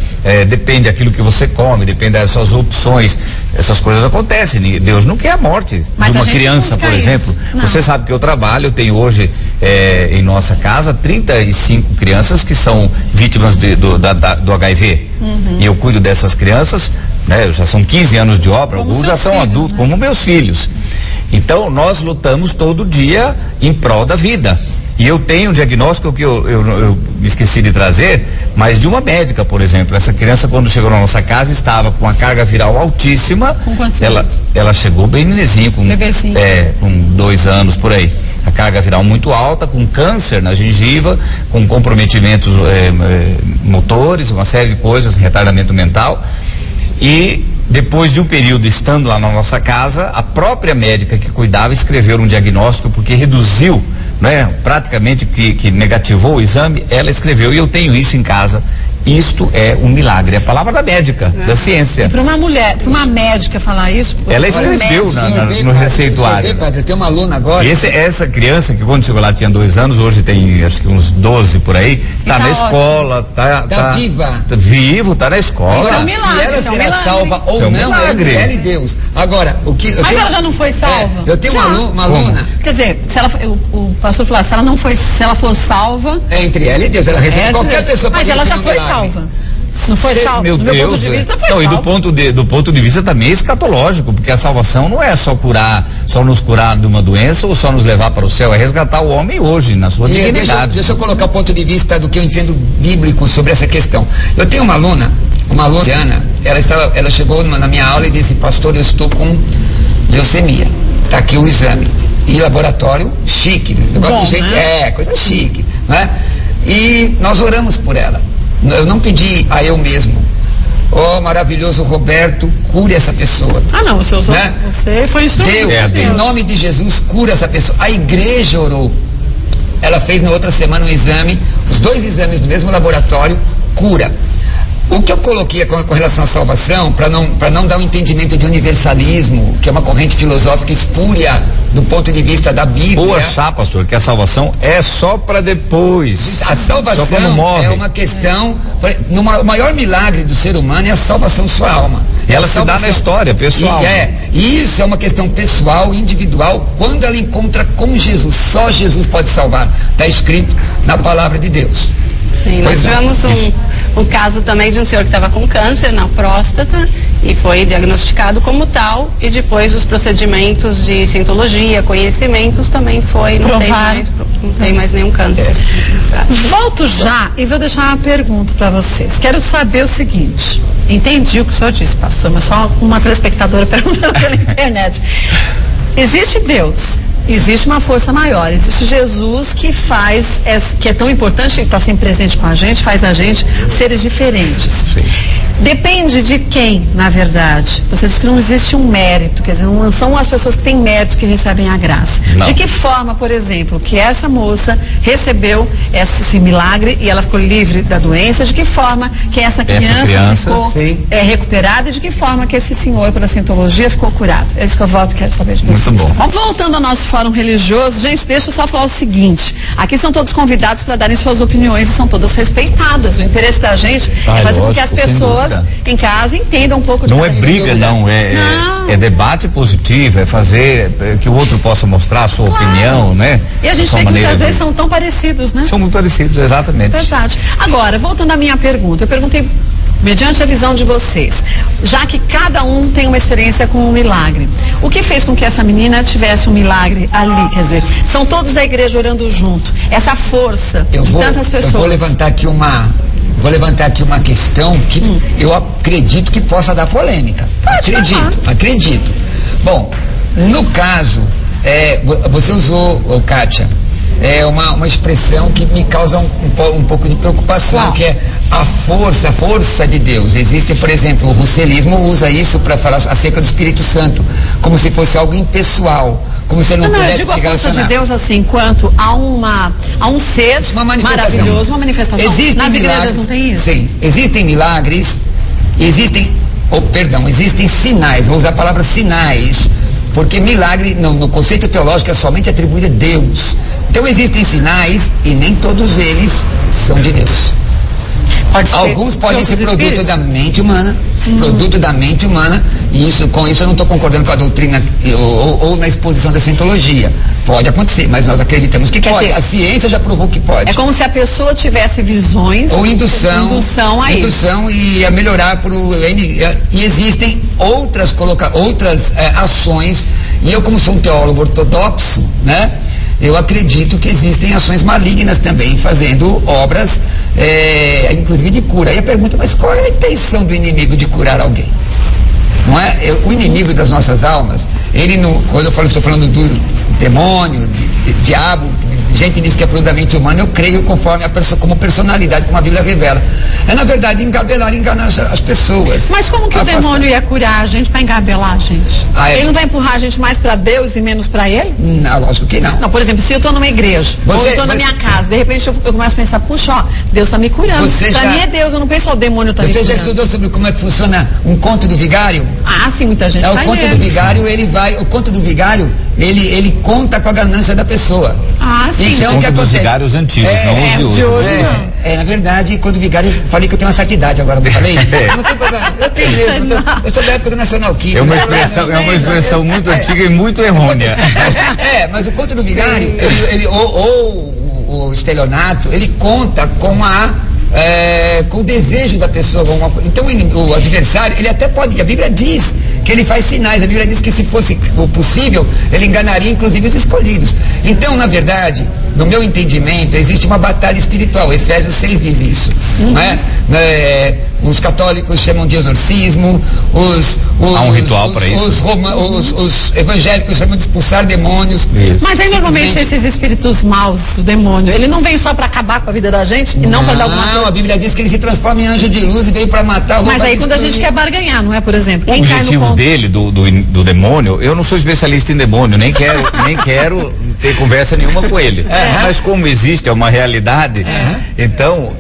[SPEAKER 3] depende daquilo que você come, depende das suas opções. Essas coisas acontecem. Deus não quer a morte de uma criança, por exemplo. Você sabe que eu trabalho, eu tenho hoje em nossa casa 35 crianças que são vítimas do HIV. Uhum. E eu cuido dessas crianças, né? Já são 15 anos de obra, alguns já são adultos, né? Como meus filhos. Então, nós lutamos todo dia em prol da vida. E eu tenho um diagnóstico que eu me esqueci de trazer, mas de uma médica, por exemplo. Essa criança, quando chegou na nossa casa, estava com uma carga viral altíssima.
[SPEAKER 1] Com quantos anos?
[SPEAKER 3] Ela chegou bem nenenzinho, com 2 anos por aí. A carga viral muito alta, com câncer na gengiva, com comprometimentos motores, uma série de coisas, retardamento mental. E depois de um período estando lá na nossa casa, a própria médica que cuidava escreveu um diagnóstico, porque reduziu, né, praticamente que negativou o exame. Ela escreveu, e eu tenho isso em casa. Isto é um milagre, é a palavra da médica, da ciência.
[SPEAKER 1] E para uma mulher, para uma médica falar isso,
[SPEAKER 3] ela escreveu no receituário.
[SPEAKER 4] Padre, tem uma aluna agora.
[SPEAKER 3] E essa criança que quando chegou lá tinha 2 anos, hoje tem acho que uns 12 por aí, tá na escola, tá
[SPEAKER 4] viva.
[SPEAKER 3] Tá vivo, tá na escola.
[SPEAKER 1] Isso é um milagre,
[SPEAKER 4] se ela será salva ou não, é de Deus. Agora,
[SPEAKER 1] mas ela já não foi salva?
[SPEAKER 4] Eu tenho uma aluna.
[SPEAKER 1] Quer dizer, se ela, o pastor falou, se ela for salva.
[SPEAKER 4] É entre ela e Deus, ela recebe qualquer pessoa.
[SPEAKER 1] Mas ela já foi salva. Não foi salva.
[SPEAKER 3] Meu Deus,
[SPEAKER 1] ponto de vista foi
[SPEAKER 3] salva. E do ponto de vista também escatológico, porque a salvação não é só nos curar de uma doença ou só nos levar para o céu, é resgatar o homem hoje, na sua dignidade.
[SPEAKER 4] Deixa eu colocar o ponto de vista do que eu entendo bíblico sobre essa questão. Eu tenho uma aluna, Diana, ela chegou na minha aula e disse: pastor, eu estou com leucemia, está aqui o exame. E laboratório chique, negócio de gente, coisa chique, né? E nós oramos por ela. Eu não pedi a eu mesmo: maravilhoso Roberto, cure essa pessoa.
[SPEAKER 1] Não, você usou, né? Você foi instrumento.
[SPEAKER 4] Deus, em nome de Jesus, cura essa pessoa. A igreja orou. Ela fez na outra semana um exame, os 2 exames do mesmo laboratório, cura. O que eu coloquei com relação à salvação, para não dar um entendimento de universalismo, que é uma corrente filosófica espúria do ponto de vista da Bíblia.
[SPEAKER 3] Ou achar, pastor, que a salvação é só para depois.
[SPEAKER 4] A salvação é uma questão. O maior milagre do ser humano é a salvação de sua alma.
[SPEAKER 3] Ela se dá na história pessoal.
[SPEAKER 4] E isso é uma questão pessoal, individual, quando ela encontra com Jesus. Só Jesus pode salvar. Está escrito na palavra de Deus.
[SPEAKER 2] Sim, nós tivemos um caso também de um senhor que estava com câncer na próstata e foi diagnosticado como tal, e depois os procedimentos de cientologia, conhecimentos também foi, não tem mais nenhum câncer.
[SPEAKER 1] Volto já e vou deixar uma pergunta para vocês. Quero saber o seguinte, entendi o que o senhor disse, pastor, mas só uma telespectadora perguntando pela internet. Existe Deus, existe uma força maior, existe Jesus que que é tão importante, que está sempre presente com a gente, faz da gente seres diferentes.
[SPEAKER 3] Sim.
[SPEAKER 1] Depende de quem, na verdade. Você disse que não existe um mérito, quer dizer, não são as pessoas que têm mérito que recebem a graça.
[SPEAKER 3] Não.
[SPEAKER 1] De que forma, por exemplo, que essa moça recebeu esse milagre e ela ficou livre da doença? De que forma que essa criança ficou recuperada? E de que forma que esse senhor, pela cientologia, ficou curado? É isso que eu volto e quero saber de vocês.
[SPEAKER 3] Muito bom.
[SPEAKER 1] Voltando ao nosso fórum religioso, gente, deixa eu só falar o seguinte. Aqui são todos convidados para darem suas opiniões e são todas respeitadas. O interesse da gente é fazer com que as pessoas em casa entendam um pouco de
[SPEAKER 3] Não é briga, não. É debate positivo, é fazer que o outro possa mostrar a sua opinião, né?
[SPEAKER 1] E a gente vê que muitas vezes são tão parecidos, né?
[SPEAKER 3] São muito parecidos, exatamente.
[SPEAKER 1] Verdade. Agora, voltando à minha pergunta, eu perguntei, mediante a visão de vocês, já que cada um tem uma experiência com um milagre, o que fez com que essa menina tivesse um milagre ali? Quer dizer, são todos da igreja orando junto, essa força de tantas pessoas.
[SPEAKER 4] Eu vou levantar aqui uma questão que eu acredito que possa dar polêmica. Acredito. Bom, no caso, você usou, Kátia, uma expressão que me causa um pouco de preocupação, que é a força de Deus. Existe, por exemplo, o russelismo usa isso para falar acerca do Espírito Santo, como se fosse algo impessoal, como se ele não pudesse se relacionar.
[SPEAKER 1] Eu digo a força de Deus assim, quanto a um ser maravilhoso, uma manifestação. Nas igrejas não tem isso?
[SPEAKER 4] Sim, existem milagres, existem sinais, vou usar a palavra sinais, porque milagre, no conceito teológico, é somente atribuído a Deus. Então existem sinais e nem todos eles são de Deus. Alguns podem ser produto da mente humana, e com isso eu não estou concordando com a doutrina ou na exposição da cientologia. Pode acontecer, mas nós acreditamos que pode. A ciência já provou que pode.
[SPEAKER 1] É como se a pessoa tivesse visões
[SPEAKER 4] ou indução e ia melhorar e existem outras ações, e eu, como sou um teólogo ortodoxo, né? Eu acredito que existem ações malignas também, fazendo obras, inclusive de cura. Aí a pergunta, mas qual é a intenção do inimigo de curar alguém? Não é? O inimigo das nossas almas, quando eu estou falando do demônio, diabo, gente diz que é produto da mente humana, eu creio conforme como personalidade, como a Bíblia revela. É, na verdade, enganar as pessoas.
[SPEAKER 1] Mas como que o demônio ia curar a gente para engabelar a gente? Ele não vai empurrar a gente mais para Deus e menos para ele?
[SPEAKER 4] Não, lógico que não.
[SPEAKER 1] Não, por exemplo, se eu estou numa igreja, ou eu estou na minha casa, de repente eu começo a pensar, puxa, Deus está me curando. Para mim é Deus, eu não penso, o demônio está me curando.
[SPEAKER 4] Você já estudou sobre como é que funciona um conto do vigário?
[SPEAKER 1] Ah, sim, muita gente
[SPEAKER 4] o conto do vigário, ele conta com a ganância da pessoa.
[SPEAKER 1] Ah, sim.
[SPEAKER 3] Então, o que acontece? Os vigários antigos, não os de hoje.
[SPEAKER 4] Na verdade, quando o vigário, falei que eu tenho uma certa idade agora, não falei? Não tem problema, eu tenho mesmo, eu sou da época do Nacional Químico.
[SPEAKER 3] É uma expressão muito antiga e muito errônea.
[SPEAKER 4] Mas o conto do vigário, o estelionato, ele conta com o desejo da pessoa. Então o adversário, ele até pode, a Bíblia diz que ele faz sinais, a Bíblia diz que se fosse possível, ele enganaria inclusive os escolhidos. Então, na verdade, no meu entendimento, existe uma batalha espiritual. Efésios 6 diz isso. Os católicos chamam de exorcismo,
[SPEAKER 3] há um ritual para isso.
[SPEAKER 4] Os evangélicos chamam de expulsar demônios.
[SPEAKER 3] Isso.
[SPEAKER 1] Mas aí normalmente esses espíritos maus, o demônio, ele não vem só para acabar com a vida da gente e não para dar alguma coisa.
[SPEAKER 4] Não, a Bíblia diz que ele se transforma em anjo de luz e veio para matar.
[SPEAKER 1] Mas aí quando a gente quer barganhar, não é, por exemplo?
[SPEAKER 3] O objetivo dele, do demônio, eu não sou especialista em demônio, nem quero ter conversa nenhuma com ele. Mas como existe, é uma realidade, então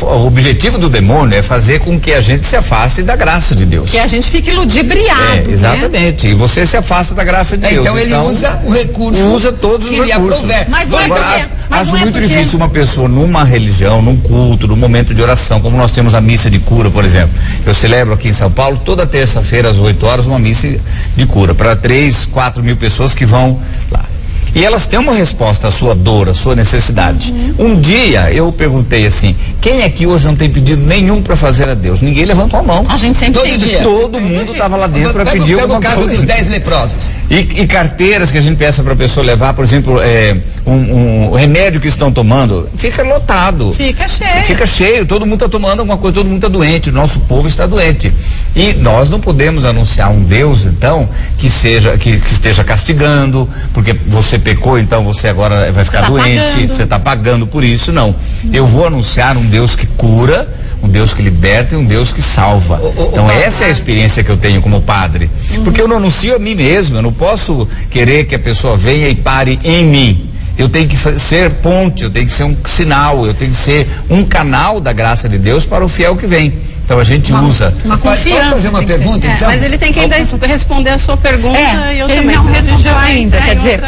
[SPEAKER 3] o objetivo do demônio é fazer com que a gente se afaste da graça de Deus.
[SPEAKER 1] Que a gente fique ludibriado.
[SPEAKER 3] Exatamente. Né? E você se afasta da graça de Deus.
[SPEAKER 4] Então ele usa o recurso.
[SPEAKER 3] Usa todos os recursos.
[SPEAKER 1] Mas não
[SPEAKER 3] acho muito difícil uma pessoa numa religião, num culto, num momento de oração, como nós temos a missa de cura, por exemplo. Eu celebro aqui em São Paulo, toda terça-feira às 8 horas, uma missa de cura para 3, 4 mil pessoas que vão lá. E elas têm uma resposta à sua dor, à sua necessidade. Um dia eu perguntei assim, quem aqui hoje não tem pedido nenhum para fazer a Deus? Ninguém levantou a mão.
[SPEAKER 1] A gente sempre tem.
[SPEAKER 3] Todo mundo estava lá dentro para pedir alguma coisa.
[SPEAKER 4] Pega o caso dos 10 leprosos.
[SPEAKER 3] E carteiras que a gente peça para a pessoa levar, por exemplo, um remédio que estão tomando, fica lotado. Fica cheio, todo mundo está tomando alguma coisa, todo mundo está doente, o nosso povo está doente. E nós não podemos anunciar um Deus, então, que esteja castigando, porque você pecou, então você agora vai ficar doente, você está pagando por isso, não. Eu vou anunciar um Deus que cura, um Deus que liberta e um Deus que salva. Então essa é a experiência que eu tenho como padre. Porque eu não anuncio a mim mesmo, eu não posso querer que a pessoa venha e pare em mim. Eu tenho que ser ponte, eu tenho que ser um sinal, eu tenho que ser um canal da graça de Deus para o fiel que vem. Então a gente usa.
[SPEAKER 1] Uma confiança.
[SPEAKER 4] Posso fazer uma pergunta, então?
[SPEAKER 2] Mas ele tem que ainda responder a sua pergunta e eu
[SPEAKER 1] ele
[SPEAKER 2] também.
[SPEAKER 1] não respondeu ainda. Quer dizer,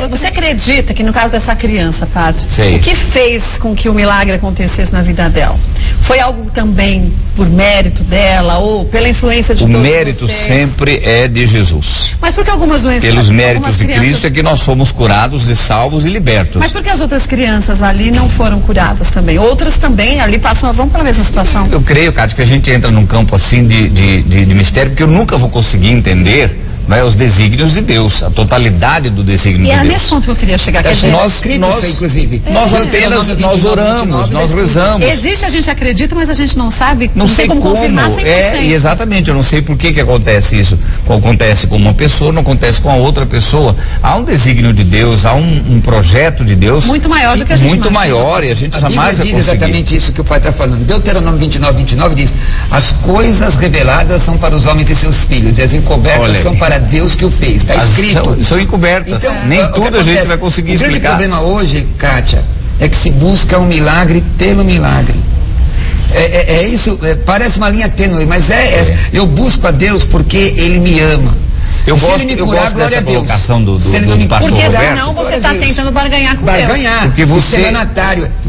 [SPEAKER 1] você acredita que no caso dessa criança, padre, o que fez com que o milagre acontecesse na vida dela? Foi algo também por mérito dela ou pela influência de todos vocês?
[SPEAKER 3] O mérito sempre é de Jesus.
[SPEAKER 1] Mas por que algumas doenças...
[SPEAKER 3] Pelos méritos de Cristo é que nós somos curados e salvos e libertos.
[SPEAKER 1] Mas por que as outras crianças ali não foram curadas também? Outras também ali vão pela mesma situação?
[SPEAKER 3] Eu creio, Cátia, que a gente entra num campo assim de mistério, porque eu nunca vou conseguir entender, né, os desígnios de Deus, a totalidade do desígnio de Deus.
[SPEAKER 1] E era nesse ponto que eu queria chegar.
[SPEAKER 3] Nós oramos, nós rezamos.
[SPEAKER 1] Existe, a gente acredita, mas a gente não sabe,
[SPEAKER 3] não sei como confirmar 100%. Exatamente, eu não sei por que acontece isso. Acontece com uma pessoa, não acontece com a outra pessoa. Há um desígnio de Deus, há um projeto de Deus.
[SPEAKER 1] Muito maior do que a gente
[SPEAKER 3] Muito maior, e a gente jamais vai conseguir.
[SPEAKER 4] Diz exatamente isso que o pai está falando. Deuteronômio 29 diz, as coisas reveladas são para os homens e seus filhos, e as encobertas são para Deus que o fez, está escrito.
[SPEAKER 3] São encobertas, então, nem tudo a gente vai conseguir explicar.
[SPEAKER 4] O grande problema hoje, Kátia, é que se busca um milagre pelo milagre. Isso, parece uma linha tênue, mas eu busco a Deus porque Ele me ama.
[SPEAKER 3] Eu gosto dessa colocação do pastor
[SPEAKER 1] porque
[SPEAKER 3] Roberto.
[SPEAKER 1] senão você está tentando barganhar com Deus.
[SPEAKER 3] Porque você...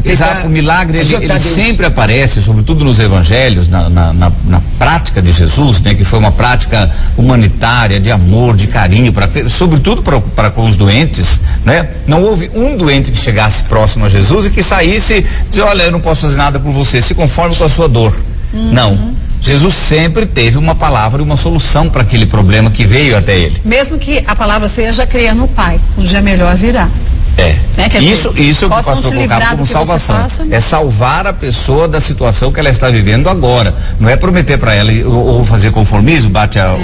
[SPEAKER 3] Exato, o milagre ele sempre aparece, sobretudo nos evangelhos, na prática de Jesus, né, que foi uma prática humanitária, de amor, de carinho, sobretudo para com os doentes, né? Não houve um doente que chegasse próximo a Jesus e que saísse e disse, olha, eu não posso fazer nada por você, se conforme com a sua dor. Não. Jesus sempre teve uma palavra e uma solução para aquele problema que veio até ele.
[SPEAKER 1] Mesmo que a palavra seja creia no Pai, um dia melhor virá.
[SPEAKER 3] Isso é o que o pastor colocava como salvação. É salvar a pessoa da situação que ela está vivendo agora. Não é prometer para ela ou fazer conformismo, bate a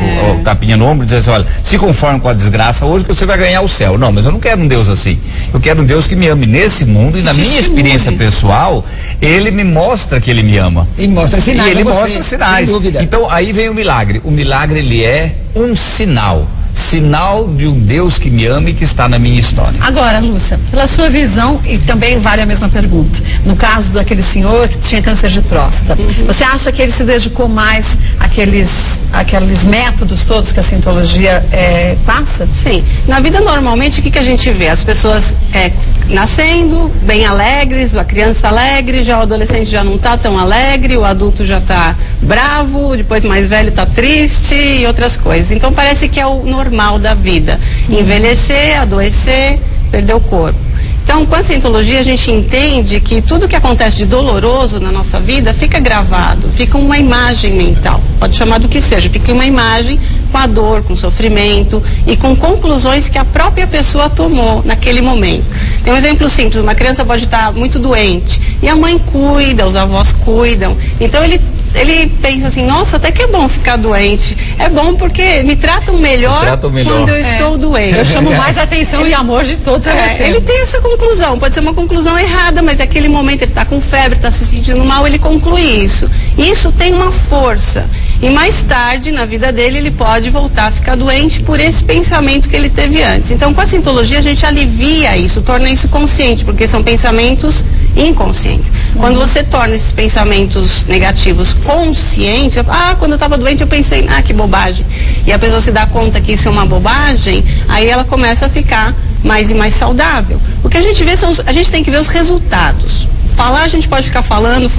[SPEAKER 3] tapinha no ombro e dizer assim, olha, se conforme com a desgraça hoje que você vai ganhar o céu. Não, mas eu não quero um Deus assim. Eu quero um Deus que me ame nesse mundo e na minha experiência pessoal, Ele me mostra que Ele me ama.
[SPEAKER 4] E mostra sinais.
[SPEAKER 3] E Ele mostra sinais.
[SPEAKER 4] Sem dúvida.
[SPEAKER 3] Então aí vem o milagre. O milagre ele é um sinal de um Deus que me ama e que está na minha história.
[SPEAKER 1] Agora, Lúcia, pela sua visão, e também vale a mesma pergunta, no caso daquele senhor que tinha câncer de próstata, você acha que ele se dedicou mais àqueles métodos todos que a Scientologia passa?
[SPEAKER 2] Sim. Na vida, normalmente, o que a gente vê? As pessoas nascendo, bem alegres, a criança alegre, já o adolescente já não está tão alegre, o adulto já está bravo, depois mais velho está triste e outras coisas. Então parece que é o normal da vida. Envelhecer, adoecer, perder o corpo. Então, com a Scientologia, a gente entende que tudo que acontece de doloroso na nossa vida fica gravado, fica uma imagem mental. Pode chamar do que seja, fica uma imagem com a dor, com o sofrimento e com conclusões que a própria pessoa tomou naquele momento. Tem um exemplo simples, uma criança pode estar muito doente e a mãe cuida, os avós cuidam. Então, ele pensa assim, nossa, até que é bom ficar doente. É bom porque me tratam melhor quando eu estou doente.
[SPEAKER 1] Eu chamo mais atenção e amor de todos.
[SPEAKER 2] Ele tem essa conclusão, pode ser uma conclusão errada, mas naquele momento ele está com febre, está se sentindo mal, ele conclui isso. Isso tem uma força. E mais tarde, na vida dele, ele pode voltar a ficar doente por esse pensamento que ele teve antes. Então, com a Scientologia, a gente alivia isso, torna isso consciente, porque são pensamentos inconscientes. Quando você torna esses pensamentos negativos conscientes, quando eu estava doente eu pensei, que bobagem. E a pessoa se dá conta que isso é uma bobagem, aí ela começa a ficar mais e mais saudável. O que a gente vê a gente tem que ver os resultados. Falar, a gente pode ficar falando,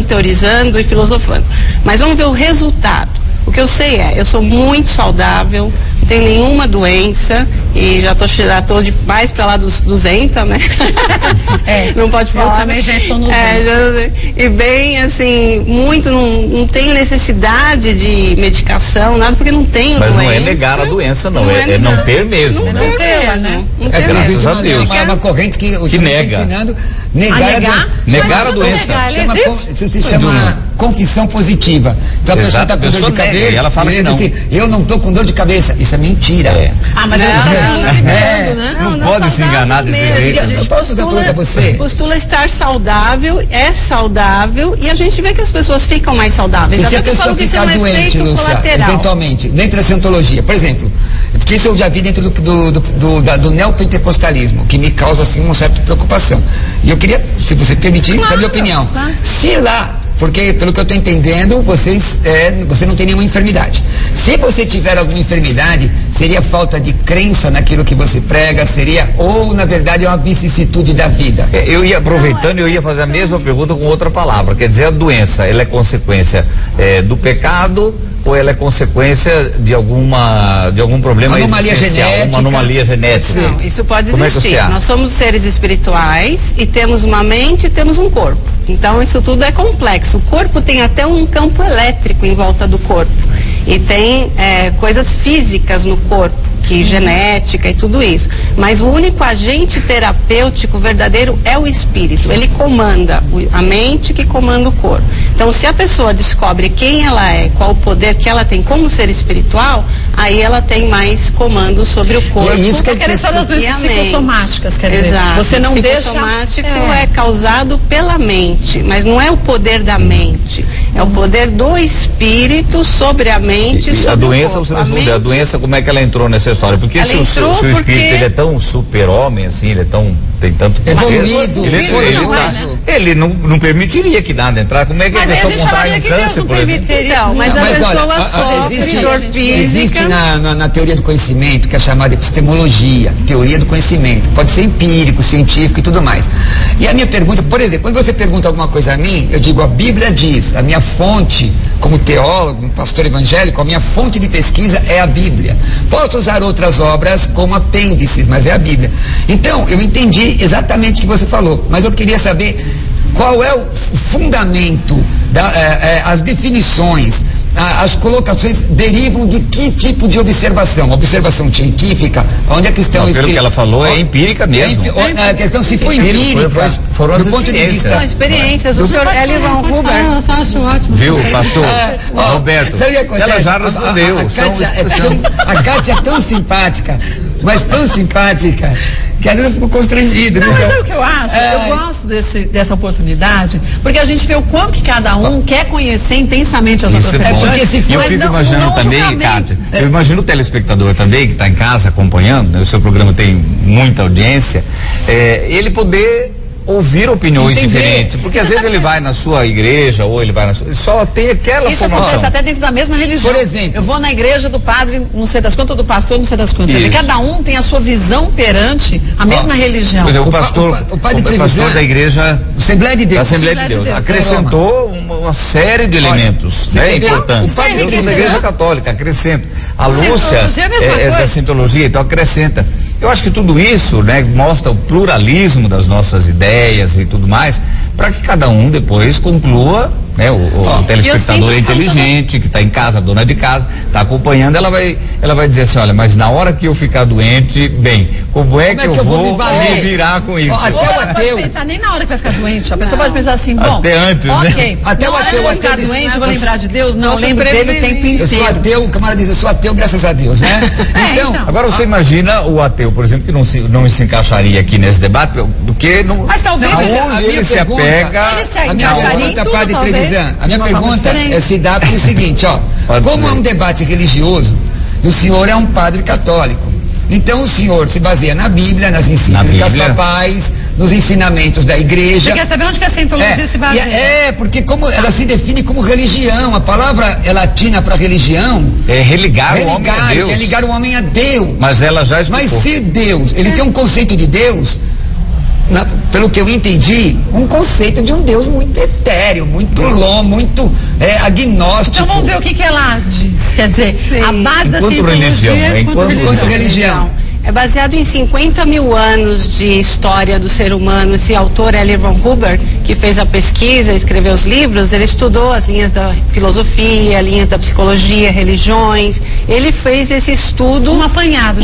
[SPEAKER 2] teorizando e filosofando. Mas vamos ver o resultado. O que eu sei eu sou muito saudável, tenho nenhuma doença e já tô mais pra lá dos 200, né? Não pode falar.
[SPEAKER 1] Eu também já estou nos 200.
[SPEAKER 2] E bem, assim, não tenho necessidade de medicação, nada, porque não tenho doença.
[SPEAKER 3] Mas não é negar a doença, não. É não ter mesmo,
[SPEAKER 2] não
[SPEAKER 3] né?
[SPEAKER 2] ter mesmo. Não ter
[SPEAKER 3] graças
[SPEAKER 2] mesmo.
[SPEAKER 3] a Deus.
[SPEAKER 4] É uma corrente que
[SPEAKER 3] que nega.
[SPEAKER 4] ensinando negar a doença. Isso se chama confissão positiva. Então a pessoa está com dor de cabeça
[SPEAKER 3] e ela fala que não.
[SPEAKER 4] Assim, eu não estou com dor de cabeça. Isso é mentira.
[SPEAKER 1] Mas ela está se iluminando, né?
[SPEAKER 3] Não pode se enganar desse jeito.
[SPEAKER 2] A gente postula estar saudável, é saudável, e a gente vê que as pessoas ficam mais saudáveis.
[SPEAKER 4] E se a pessoa ficar doente, Lúcia, eventualmente, dentro da cientologia, por exemplo, porque isso eu já vi dentro do neopentecostalismo, que me causa assim uma certa preocupação. E eu queria, se você permitir, saber a minha opinião. Claro. Se lá, porque pelo que eu estou entendendo, você não tem nenhuma enfermidade. Se você tiver alguma enfermidade, seria falta de crença naquilo que você prega, ou na verdade é uma vicissitude da vida?
[SPEAKER 3] Eu ia aproveitando, eu ia fazer a mesma pergunta com outra palavra, quer dizer, a doença, ela é consequência do pecado, ou ela é consequência de algum problema existencial, uma anomalia genética?
[SPEAKER 2] Não, isso pode existir. Nós somos seres espirituais e temos uma mente e temos um corpo. Então isso tudo é complexo. O corpo tem até um campo elétrico em volta do corpo. E tem coisas físicas no corpo, genética e tudo isso. Mas o único agente terapêutico verdadeiro é o espírito. Ele comanda a mente, que comanda o corpo. Então, se a pessoa descobre quem ela é, qual o poder que ela tem como ser espiritual, aí ela tem mais comando sobre o corpo.
[SPEAKER 1] E isso que é questão das doenças psicossomáticas, quer dizer, você não deixa...
[SPEAKER 2] O psicossomático é causado pela mente, mas não é o poder da mente, é o poder do espírito sobre a mente e sobre
[SPEAKER 3] a doença,
[SPEAKER 2] o corpo.
[SPEAKER 3] você respondeu, a doença, como é que ela entrou nessa história? Porque se o espírito ele é tão super-homem, assim, ele tem tanto
[SPEAKER 4] evoluído,
[SPEAKER 3] ele não permitiria que nada entrar. Como é que a pessoa contrai um câncer, por exemplo?
[SPEAKER 2] Então, mas a pessoa sofre dor física.
[SPEAKER 4] Existe na teoria do conhecimento, que é chamada epistemologia, teoria do conhecimento. Pode ser empírico, científico e tudo mais. E a minha pergunta, por exemplo, quando você pergunta alguma coisa a mim, eu digo, a Bíblia diz, a minha fonte, como teólogo, pastor evangélico, a minha fonte de pesquisa é a Bíblia. Posso usar outras obras como apêndices, mas é a Bíblia. Então, eu entendi exatamente o que você falou, mas eu queria saber qual é o fundamento, as definições, as colocações derivam de que tipo de observação? Observação científica? Onde é que estão
[SPEAKER 3] escritos? Pelo que ela falou, é empírica mesmo.
[SPEAKER 4] A questão, se for empírica,
[SPEAKER 3] foram as experiências.
[SPEAKER 2] São experiências. O senhor Eli Van Huber.
[SPEAKER 1] Eu só acho ótimo.
[SPEAKER 3] Viu, pastor? Roberto, ela já respondeu.
[SPEAKER 4] A Kátia é tão simpática, mas tão simpática, que às vezes eu fico constrangido.
[SPEAKER 1] Não, mas sabe o que eu acho? Eu gosto dessa oportunidade, porque a gente vê o quanto que cada um quer conhecer intensamente as outras pessoas.
[SPEAKER 3] E eu fico imaginando também, Kátia, eu imagino o telespectador também, que está em casa acompanhando, né, o seu programa tem muita audiência, ele poder ouvir opiniões diferentes, porque às vezes ele vai na sua igreja ou ele vai na sua, ele só tem aquela
[SPEAKER 1] isso
[SPEAKER 3] formação.
[SPEAKER 1] Acontece até dentro da mesma religião.
[SPEAKER 4] Por exemplo,
[SPEAKER 1] eu vou na igreja do padre, não sei das quantas, do pastor, não sei das quantas. E cada um tem a sua visão perante a mesma religião.
[SPEAKER 3] Por exemplo, o pastor da igreja
[SPEAKER 4] Assembleia de Deus,
[SPEAKER 3] acrescentou uma série de elementos, importantes. Eu sou da igreja católica, acrescento. A Lúcia é da Cientologia, então acrescenta. Eu acho que tudo isso, né, mostra o pluralismo das nossas ideias e tudo mais, para que cada um depois conclua, né, o telespectador é inteligente, que está em casa, a dona de casa, está acompanhando, ela vai dizer assim, olha, mas na hora que eu ficar doente, bem, como é que eu vou me virar com isso?
[SPEAKER 1] Até o ateu. Não pode pensar nem na hora que vai ficar doente, a pessoa pode pensar assim, bom,
[SPEAKER 3] até antes,
[SPEAKER 1] ok,
[SPEAKER 3] né?
[SPEAKER 1] Até o ateu vai ficar doente, vou lembrar de Deus, não, eu lembro dele o tempo inteiro.
[SPEAKER 4] Eu sou ateu, o camarada diz, eu sou ateu graças a Deus, né?
[SPEAKER 1] Então,
[SPEAKER 3] agora você imagina o ateu, por exemplo, que não se encaixaria aqui nesse debate, porque não.
[SPEAKER 1] Mas talvez
[SPEAKER 3] aonde ele se apega.
[SPEAKER 1] Ele se encaixaria em tudo, talvez.
[SPEAKER 4] A minha pergunta se dá pelo seguinte, como é um debate religioso, o senhor é um padre católico. Então o senhor se baseia na Bíblia, nas encíclicas papais, nos ensinamentos da igreja.
[SPEAKER 1] Você quer saber onde que a Cientologia se baseia?
[SPEAKER 4] Porque como ela se define como religião, a palavra latina para religião
[SPEAKER 3] é religar o homem a Deus.
[SPEAKER 4] É ligar o homem a Deus.
[SPEAKER 3] Mas ela já explicou.
[SPEAKER 4] Mas se Deus, ele tem um conceito de Deus, pelo que eu entendi, um conceito de um Deus muito etéreo, muito longo, muito agnóstico.
[SPEAKER 1] Então vamos ver o que ela diz. Quer dizer, a base da
[SPEAKER 3] cientologia
[SPEAKER 4] enquanto religião.
[SPEAKER 2] É baseado em 50 mil anos de história do ser humano. Esse autor, L. Ron Hubbard, que fez a pesquisa, escreveu os livros, ele estudou as linhas da filosofia, linhas da psicologia, religiões. Ele fez esse estudo, um apanhado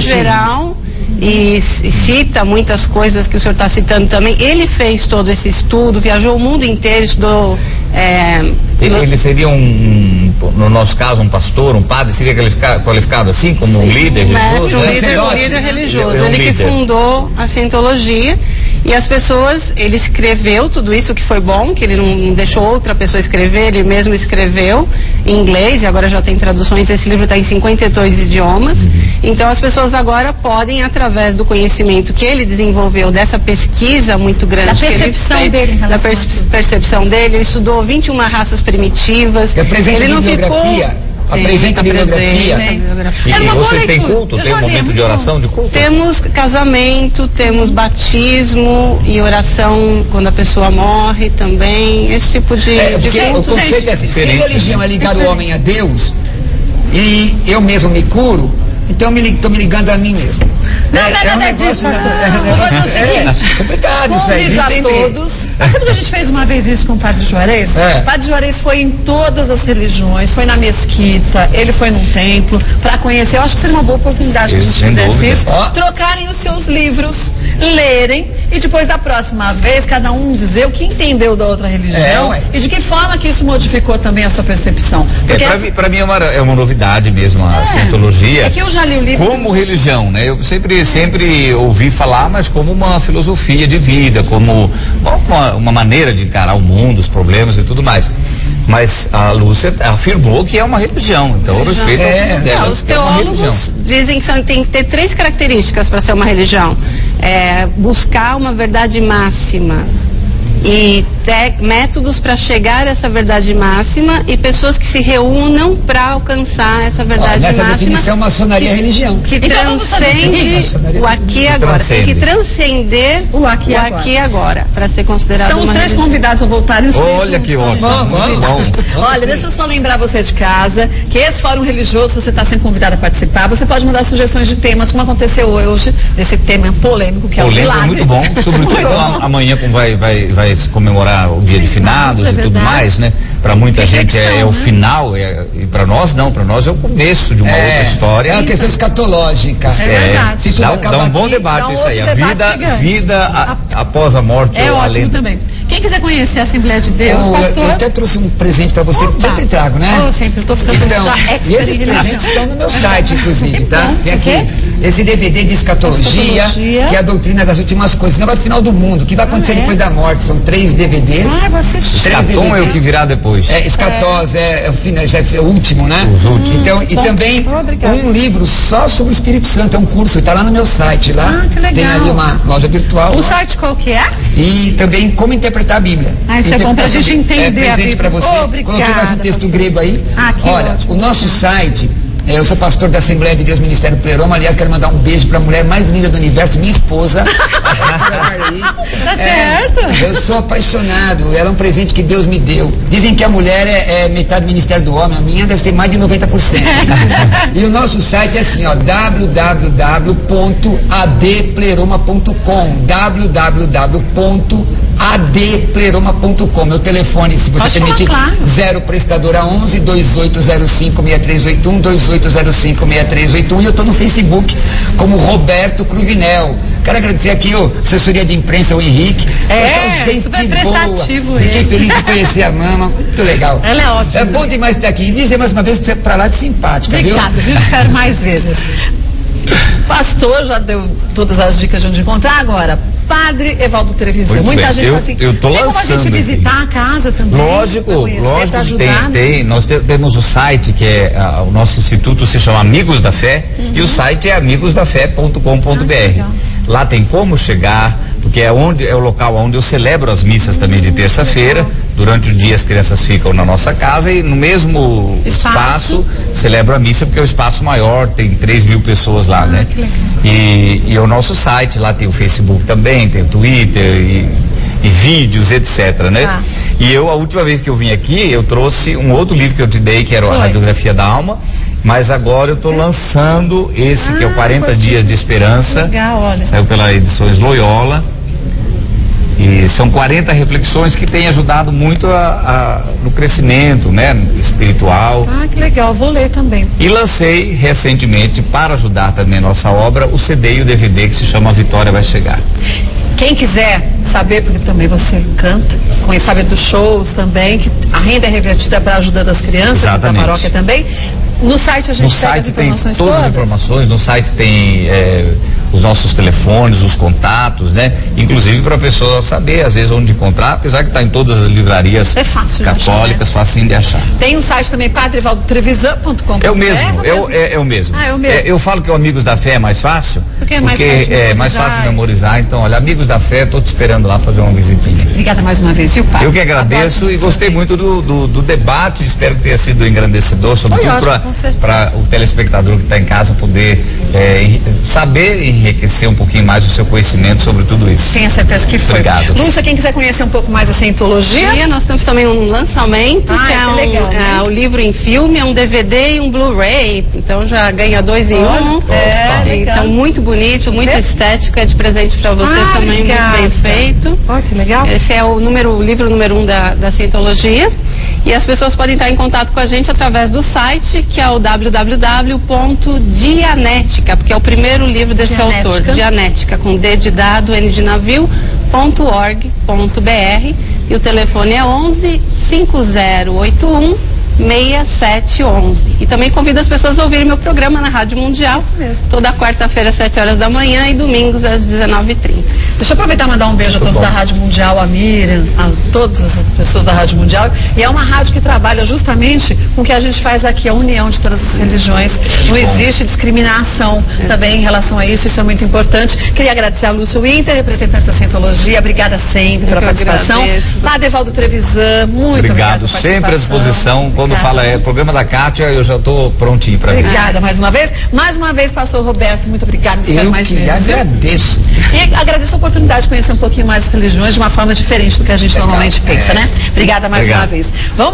[SPEAKER 2] geral e cita muitas coisas que o senhor está citando também. Ele fez todo esse estudo, viajou o mundo inteiro, estudou...
[SPEAKER 3] Ele seria no nosso caso, um pastor, um padre, seria qualificado assim, como um líder religioso?
[SPEAKER 2] Um líder religioso. Ele que fundou a cientologia. E as pessoas, ele escreveu tudo isso, que foi bom, que ele não deixou outra pessoa escrever, ele mesmo escreveu em inglês, e agora já tem traduções, esse livro está em 52 idiomas. Então as pessoas agora podem, através do conhecimento que ele desenvolveu, dessa pesquisa muito grande,
[SPEAKER 1] da percepção
[SPEAKER 2] que ele fez,
[SPEAKER 1] dele,
[SPEAKER 2] da percepção dele, ele estudou 21 raças primitivas.
[SPEAKER 4] Ele não ficou... Apresenta a bibliografia.
[SPEAKER 3] E vocês têm culto? Tem um momento de oração, de culto?
[SPEAKER 2] Temos casamento, temos batismo e oração quando a pessoa morre também. Esse tipo de culto.
[SPEAKER 4] O conceito é assim, se a religião é ligar o homem a Deus e eu mesmo me curo, então estou me ligando a mim mesmo.
[SPEAKER 1] Não é nada disso,
[SPEAKER 4] É complicado isso aí.
[SPEAKER 1] Convido a todos. Sabe que a gente fez uma vez isso com o Padre Juarez? O Padre Juarez foi em todas as religiões, foi na mesquita, ele foi num templo para conhecer. Eu acho que seria uma boa oportunidade que a gente fizesse isso. Trocarem os seus livros, lerem e depois da próxima vez cada um dizer o que entendeu da outra religião e de que forma que isso modificou também a sua percepção.
[SPEAKER 3] Para mim é uma novidade mesmo a cientologia.
[SPEAKER 1] É que eu já li o livro
[SPEAKER 3] como religião, né? Eu sempre ouvi falar, mas como uma filosofia de vida, como uma maneira de encarar o mundo, os problemas e tudo mais. Mas a Lúcia afirmou que é uma religião, então eu respeito a opinião dela.
[SPEAKER 2] Os teólogos dizem que tem que ter 3 características para ser uma religião. Buscar uma verdade máxima e métodos para chegar a essa verdade máxima e pessoas que se reúnam para alcançar essa verdade
[SPEAKER 4] nessa
[SPEAKER 2] máxima.
[SPEAKER 4] Definição, maçonaria é religião.
[SPEAKER 2] Que transcende o aqui e agora. Tem que transcender o aqui e agora para ser considerado
[SPEAKER 1] Estão
[SPEAKER 2] uma
[SPEAKER 1] os 3
[SPEAKER 2] religião.
[SPEAKER 1] convidados a voltarem os 3
[SPEAKER 3] Olha que ótimo.
[SPEAKER 1] Olha, deixa eu só lembrar você de casa que esse fórum religioso, você está sendo convidado a participar. Você pode mandar sugestões de temas, como aconteceu hoje, desse tema polêmico que é o milagre.
[SPEAKER 3] Muito bom, sobretudo então, amanhã como vai se comemorar o dia de finados e tudo mais, né? Para muita gente é o final, e para nós não, para nós é o começo de uma outra história.
[SPEAKER 4] É uma questão escatológica.
[SPEAKER 1] É verdade.
[SPEAKER 3] Dá um bom debate isso aí, a vida após a morte.
[SPEAKER 1] É ótimo também. Quem quiser conhecer a Assembleia de Deus, pastor...
[SPEAKER 4] Eu até trouxe um presente para você, sempre trago, né?
[SPEAKER 1] Sempre, eu tô ficando já expert.
[SPEAKER 4] E esses presentes estão no meu site, inclusive, tá? Tem aqui esse DVD de escatologia, que é a doutrina das últimas coisas, negócio final do mundo, que vai acontecer depois da morte, são 3 DVDs.
[SPEAKER 1] Vou assistir.
[SPEAKER 3] Escatom é o que virá depois.
[SPEAKER 4] Escatós é o final, já é o último, né?
[SPEAKER 3] Os últimos.
[SPEAKER 4] Então, e também um livro só sobre o Espírito Santo, é um curso, tá lá no meu site, lá.
[SPEAKER 1] Que legal.
[SPEAKER 4] Tem ali uma loja virtual.
[SPEAKER 1] O site qual que é?
[SPEAKER 4] E também como interpretar a Bíblia.
[SPEAKER 1] Isso é bom pra gente entender
[SPEAKER 4] presente
[SPEAKER 1] a Bíblia.
[SPEAKER 4] para você. Coloquei mais um texto grego aí. Olha,
[SPEAKER 1] ótimo.
[SPEAKER 4] O nosso site, eu sou pastor da Assembleia de Deus Ministério Pleroma, aliás, quero mandar um beijo para a mulher mais linda do universo, minha esposa.
[SPEAKER 1] Tá certo.
[SPEAKER 4] Eu sou apaixonado, ela é um presente que Deus me deu. Dizem que a mulher é metade do Ministério do Homem, a minha deve ser mais de 90%. E o nosso site é assim, ó, www.adpleroma.com, www.adpleroma.com. Meu telefone, se você permitir, 0 prestadora 11 2805 6381, 2805-6381, e eu estou no Facebook como Roberto Cruvinel. Quero agradecer aqui a assessoria de imprensa, o Henrique. Gente
[SPEAKER 1] super
[SPEAKER 4] boa. Fiquei feliz de conhecer a mama, muito legal.
[SPEAKER 1] Ela é ótima.
[SPEAKER 4] É bom demais estar aqui. E dizer mais uma vez que você é pra lá de simpática,
[SPEAKER 1] Obrigada, viu? Espero mais vezes. Pastor já deu todas as dicas de onde encontrar. Agora, Padre Evaldo Trevisan. Muita gente fala assim,
[SPEAKER 3] eu tô
[SPEAKER 1] tem como a gente visitar a casa também?
[SPEAKER 3] Lógico,
[SPEAKER 1] pra ajudar,
[SPEAKER 3] tem. Nós temos o site, que o nosso instituto se chama Amigos da Fé, e o site é amigosdafé.com.br. Lá tem como chegar, porque é o local onde eu celebro as missas também de terça-feira, Durante o dia as crianças ficam na nossa casa e no mesmo espaço celebram a missa, porque é o espaço maior, tem 3.000 pessoas lá, né?
[SPEAKER 1] Que legal.
[SPEAKER 3] E o nosso site, lá tem o Facebook também, tem o Twitter e vídeos, etc, né? E a última vez que eu vim aqui, eu trouxe um outro livro que eu te dei, que era a Radiografia da Alma, mas agora eu estou lançando esse, que é o 40 Dias de Esperança.
[SPEAKER 1] Legal, olha.
[SPEAKER 3] Saiu pela Edições Loyola. E são 40 reflexões que têm ajudado muito no crescimento, né, espiritual.
[SPEAKER 1] Que legal, vou ler também.
[SPEAKER 3] E lancei recentemente, para ajudar também a nossa obra, o CD e o DVD que se chama A Vitória Vai Chegar.
[SPEAKER 1] Quem quiser saber, porque também você canta, saber dos shows também, que a renda é revertida para a ajuda das crianças, da paróquia também. No site a gente pega as informações todas?
[SPEAKER 3] Todas as informações, no site tem os nossos telefones, os contatos, né? Inclusive para a pessoa saber, às vezes, onde encontrar, apesar que está em todas as livrarias católicas, facinho de achar.
[SPEAKER 1] Tem o site também, padrevaldotrevisan.com.br.
[SPEAKER 3] É o mesmo, é o mesmo.
[SPEAKER 1] É o mesmo.
[SPEAKER 3] Eu falo que o Amigos da Fé é mais fácil,
[SPEAKER 1] porque é mais fácil
[SPEAKER 3] de memorizar. Então, olha, Amigos da Fé, estou te esperando lá fazer uma visitinha.
[SPEAKER 1] Obrigada mais uma vez, viu, Padre?
[SPEAKER 3] Eu que agradeço e gostei muito do debate, espero que tenha sido engrandecedor, sobretudo para o telespectador que está em casa poder saber e enriquecer um pouquinho mais o seu conhecimento sobre tudo isso.
[SPEAKER 1] Tenho certeza que foi.
[SPEAKER 3] Obrigado.
[SPEAKER 1] Lúcia, quem quiser conhecer um pouco mais a Cientologia,
[SPEAKER 2] nós temos também um lançamento, que é
[SPEAKER 1] legal, né?
[SPEAKER 2] O livro em filme, é um DVD e um Blu-ray, então já ganha 2 em 1. Então muito bonito, muito estético, é de presente para você também, muito bem feito.
[SPEAKER 1] Que legal.
[SPEAKER 2] Esse é o livro número 1 da Cientologia. E as pessoas podem entrar em contato com a gente através do site, que é o www.dianética, porque é o primeiro livro desse autor, Dianética, com D de dado, N de navio.org.br, e o telefone é 11 5081 6711. E também convido as pessoas a ouvirem meu programa na Rádio Mundial, toda quarta-feira às 7 horas da manhã e domingos às 19h30.
[SPEAKER 1] Deixa eu aproveitar e mandar um beijo a todos da Rádio Mundial, a Miriam, a todas as pessoas da Rádio Mundial. E é uma rádio que trabalha justamente com o que a gente faz aqui, a união de todas as religiões. Não existe discriminação também em relação a isso é muito importante. Queria agradecer a Lúcia Winter, representante da Cientologia. Obrigada sempre pela participação. Padre Evaldo Trevisan, muito obrigado.
[SPEAKER 3] Sempre à disposição. Quando fala programa da Kátia, eu já estou prontinho para vir.
[SPEAKER 1] Obrigada mais uma vez. Mais uma vez, pastor Roberto, muito obrigado.
[SPEAKER 4] Eu que agradeço.
[SPEAKER 1] E agradeço a oportunidade de conhecer um pouquinho mais as religiões de uma forma diferente do que a gente normalmente pensa, né? Obrigada mais uma vez. Vamos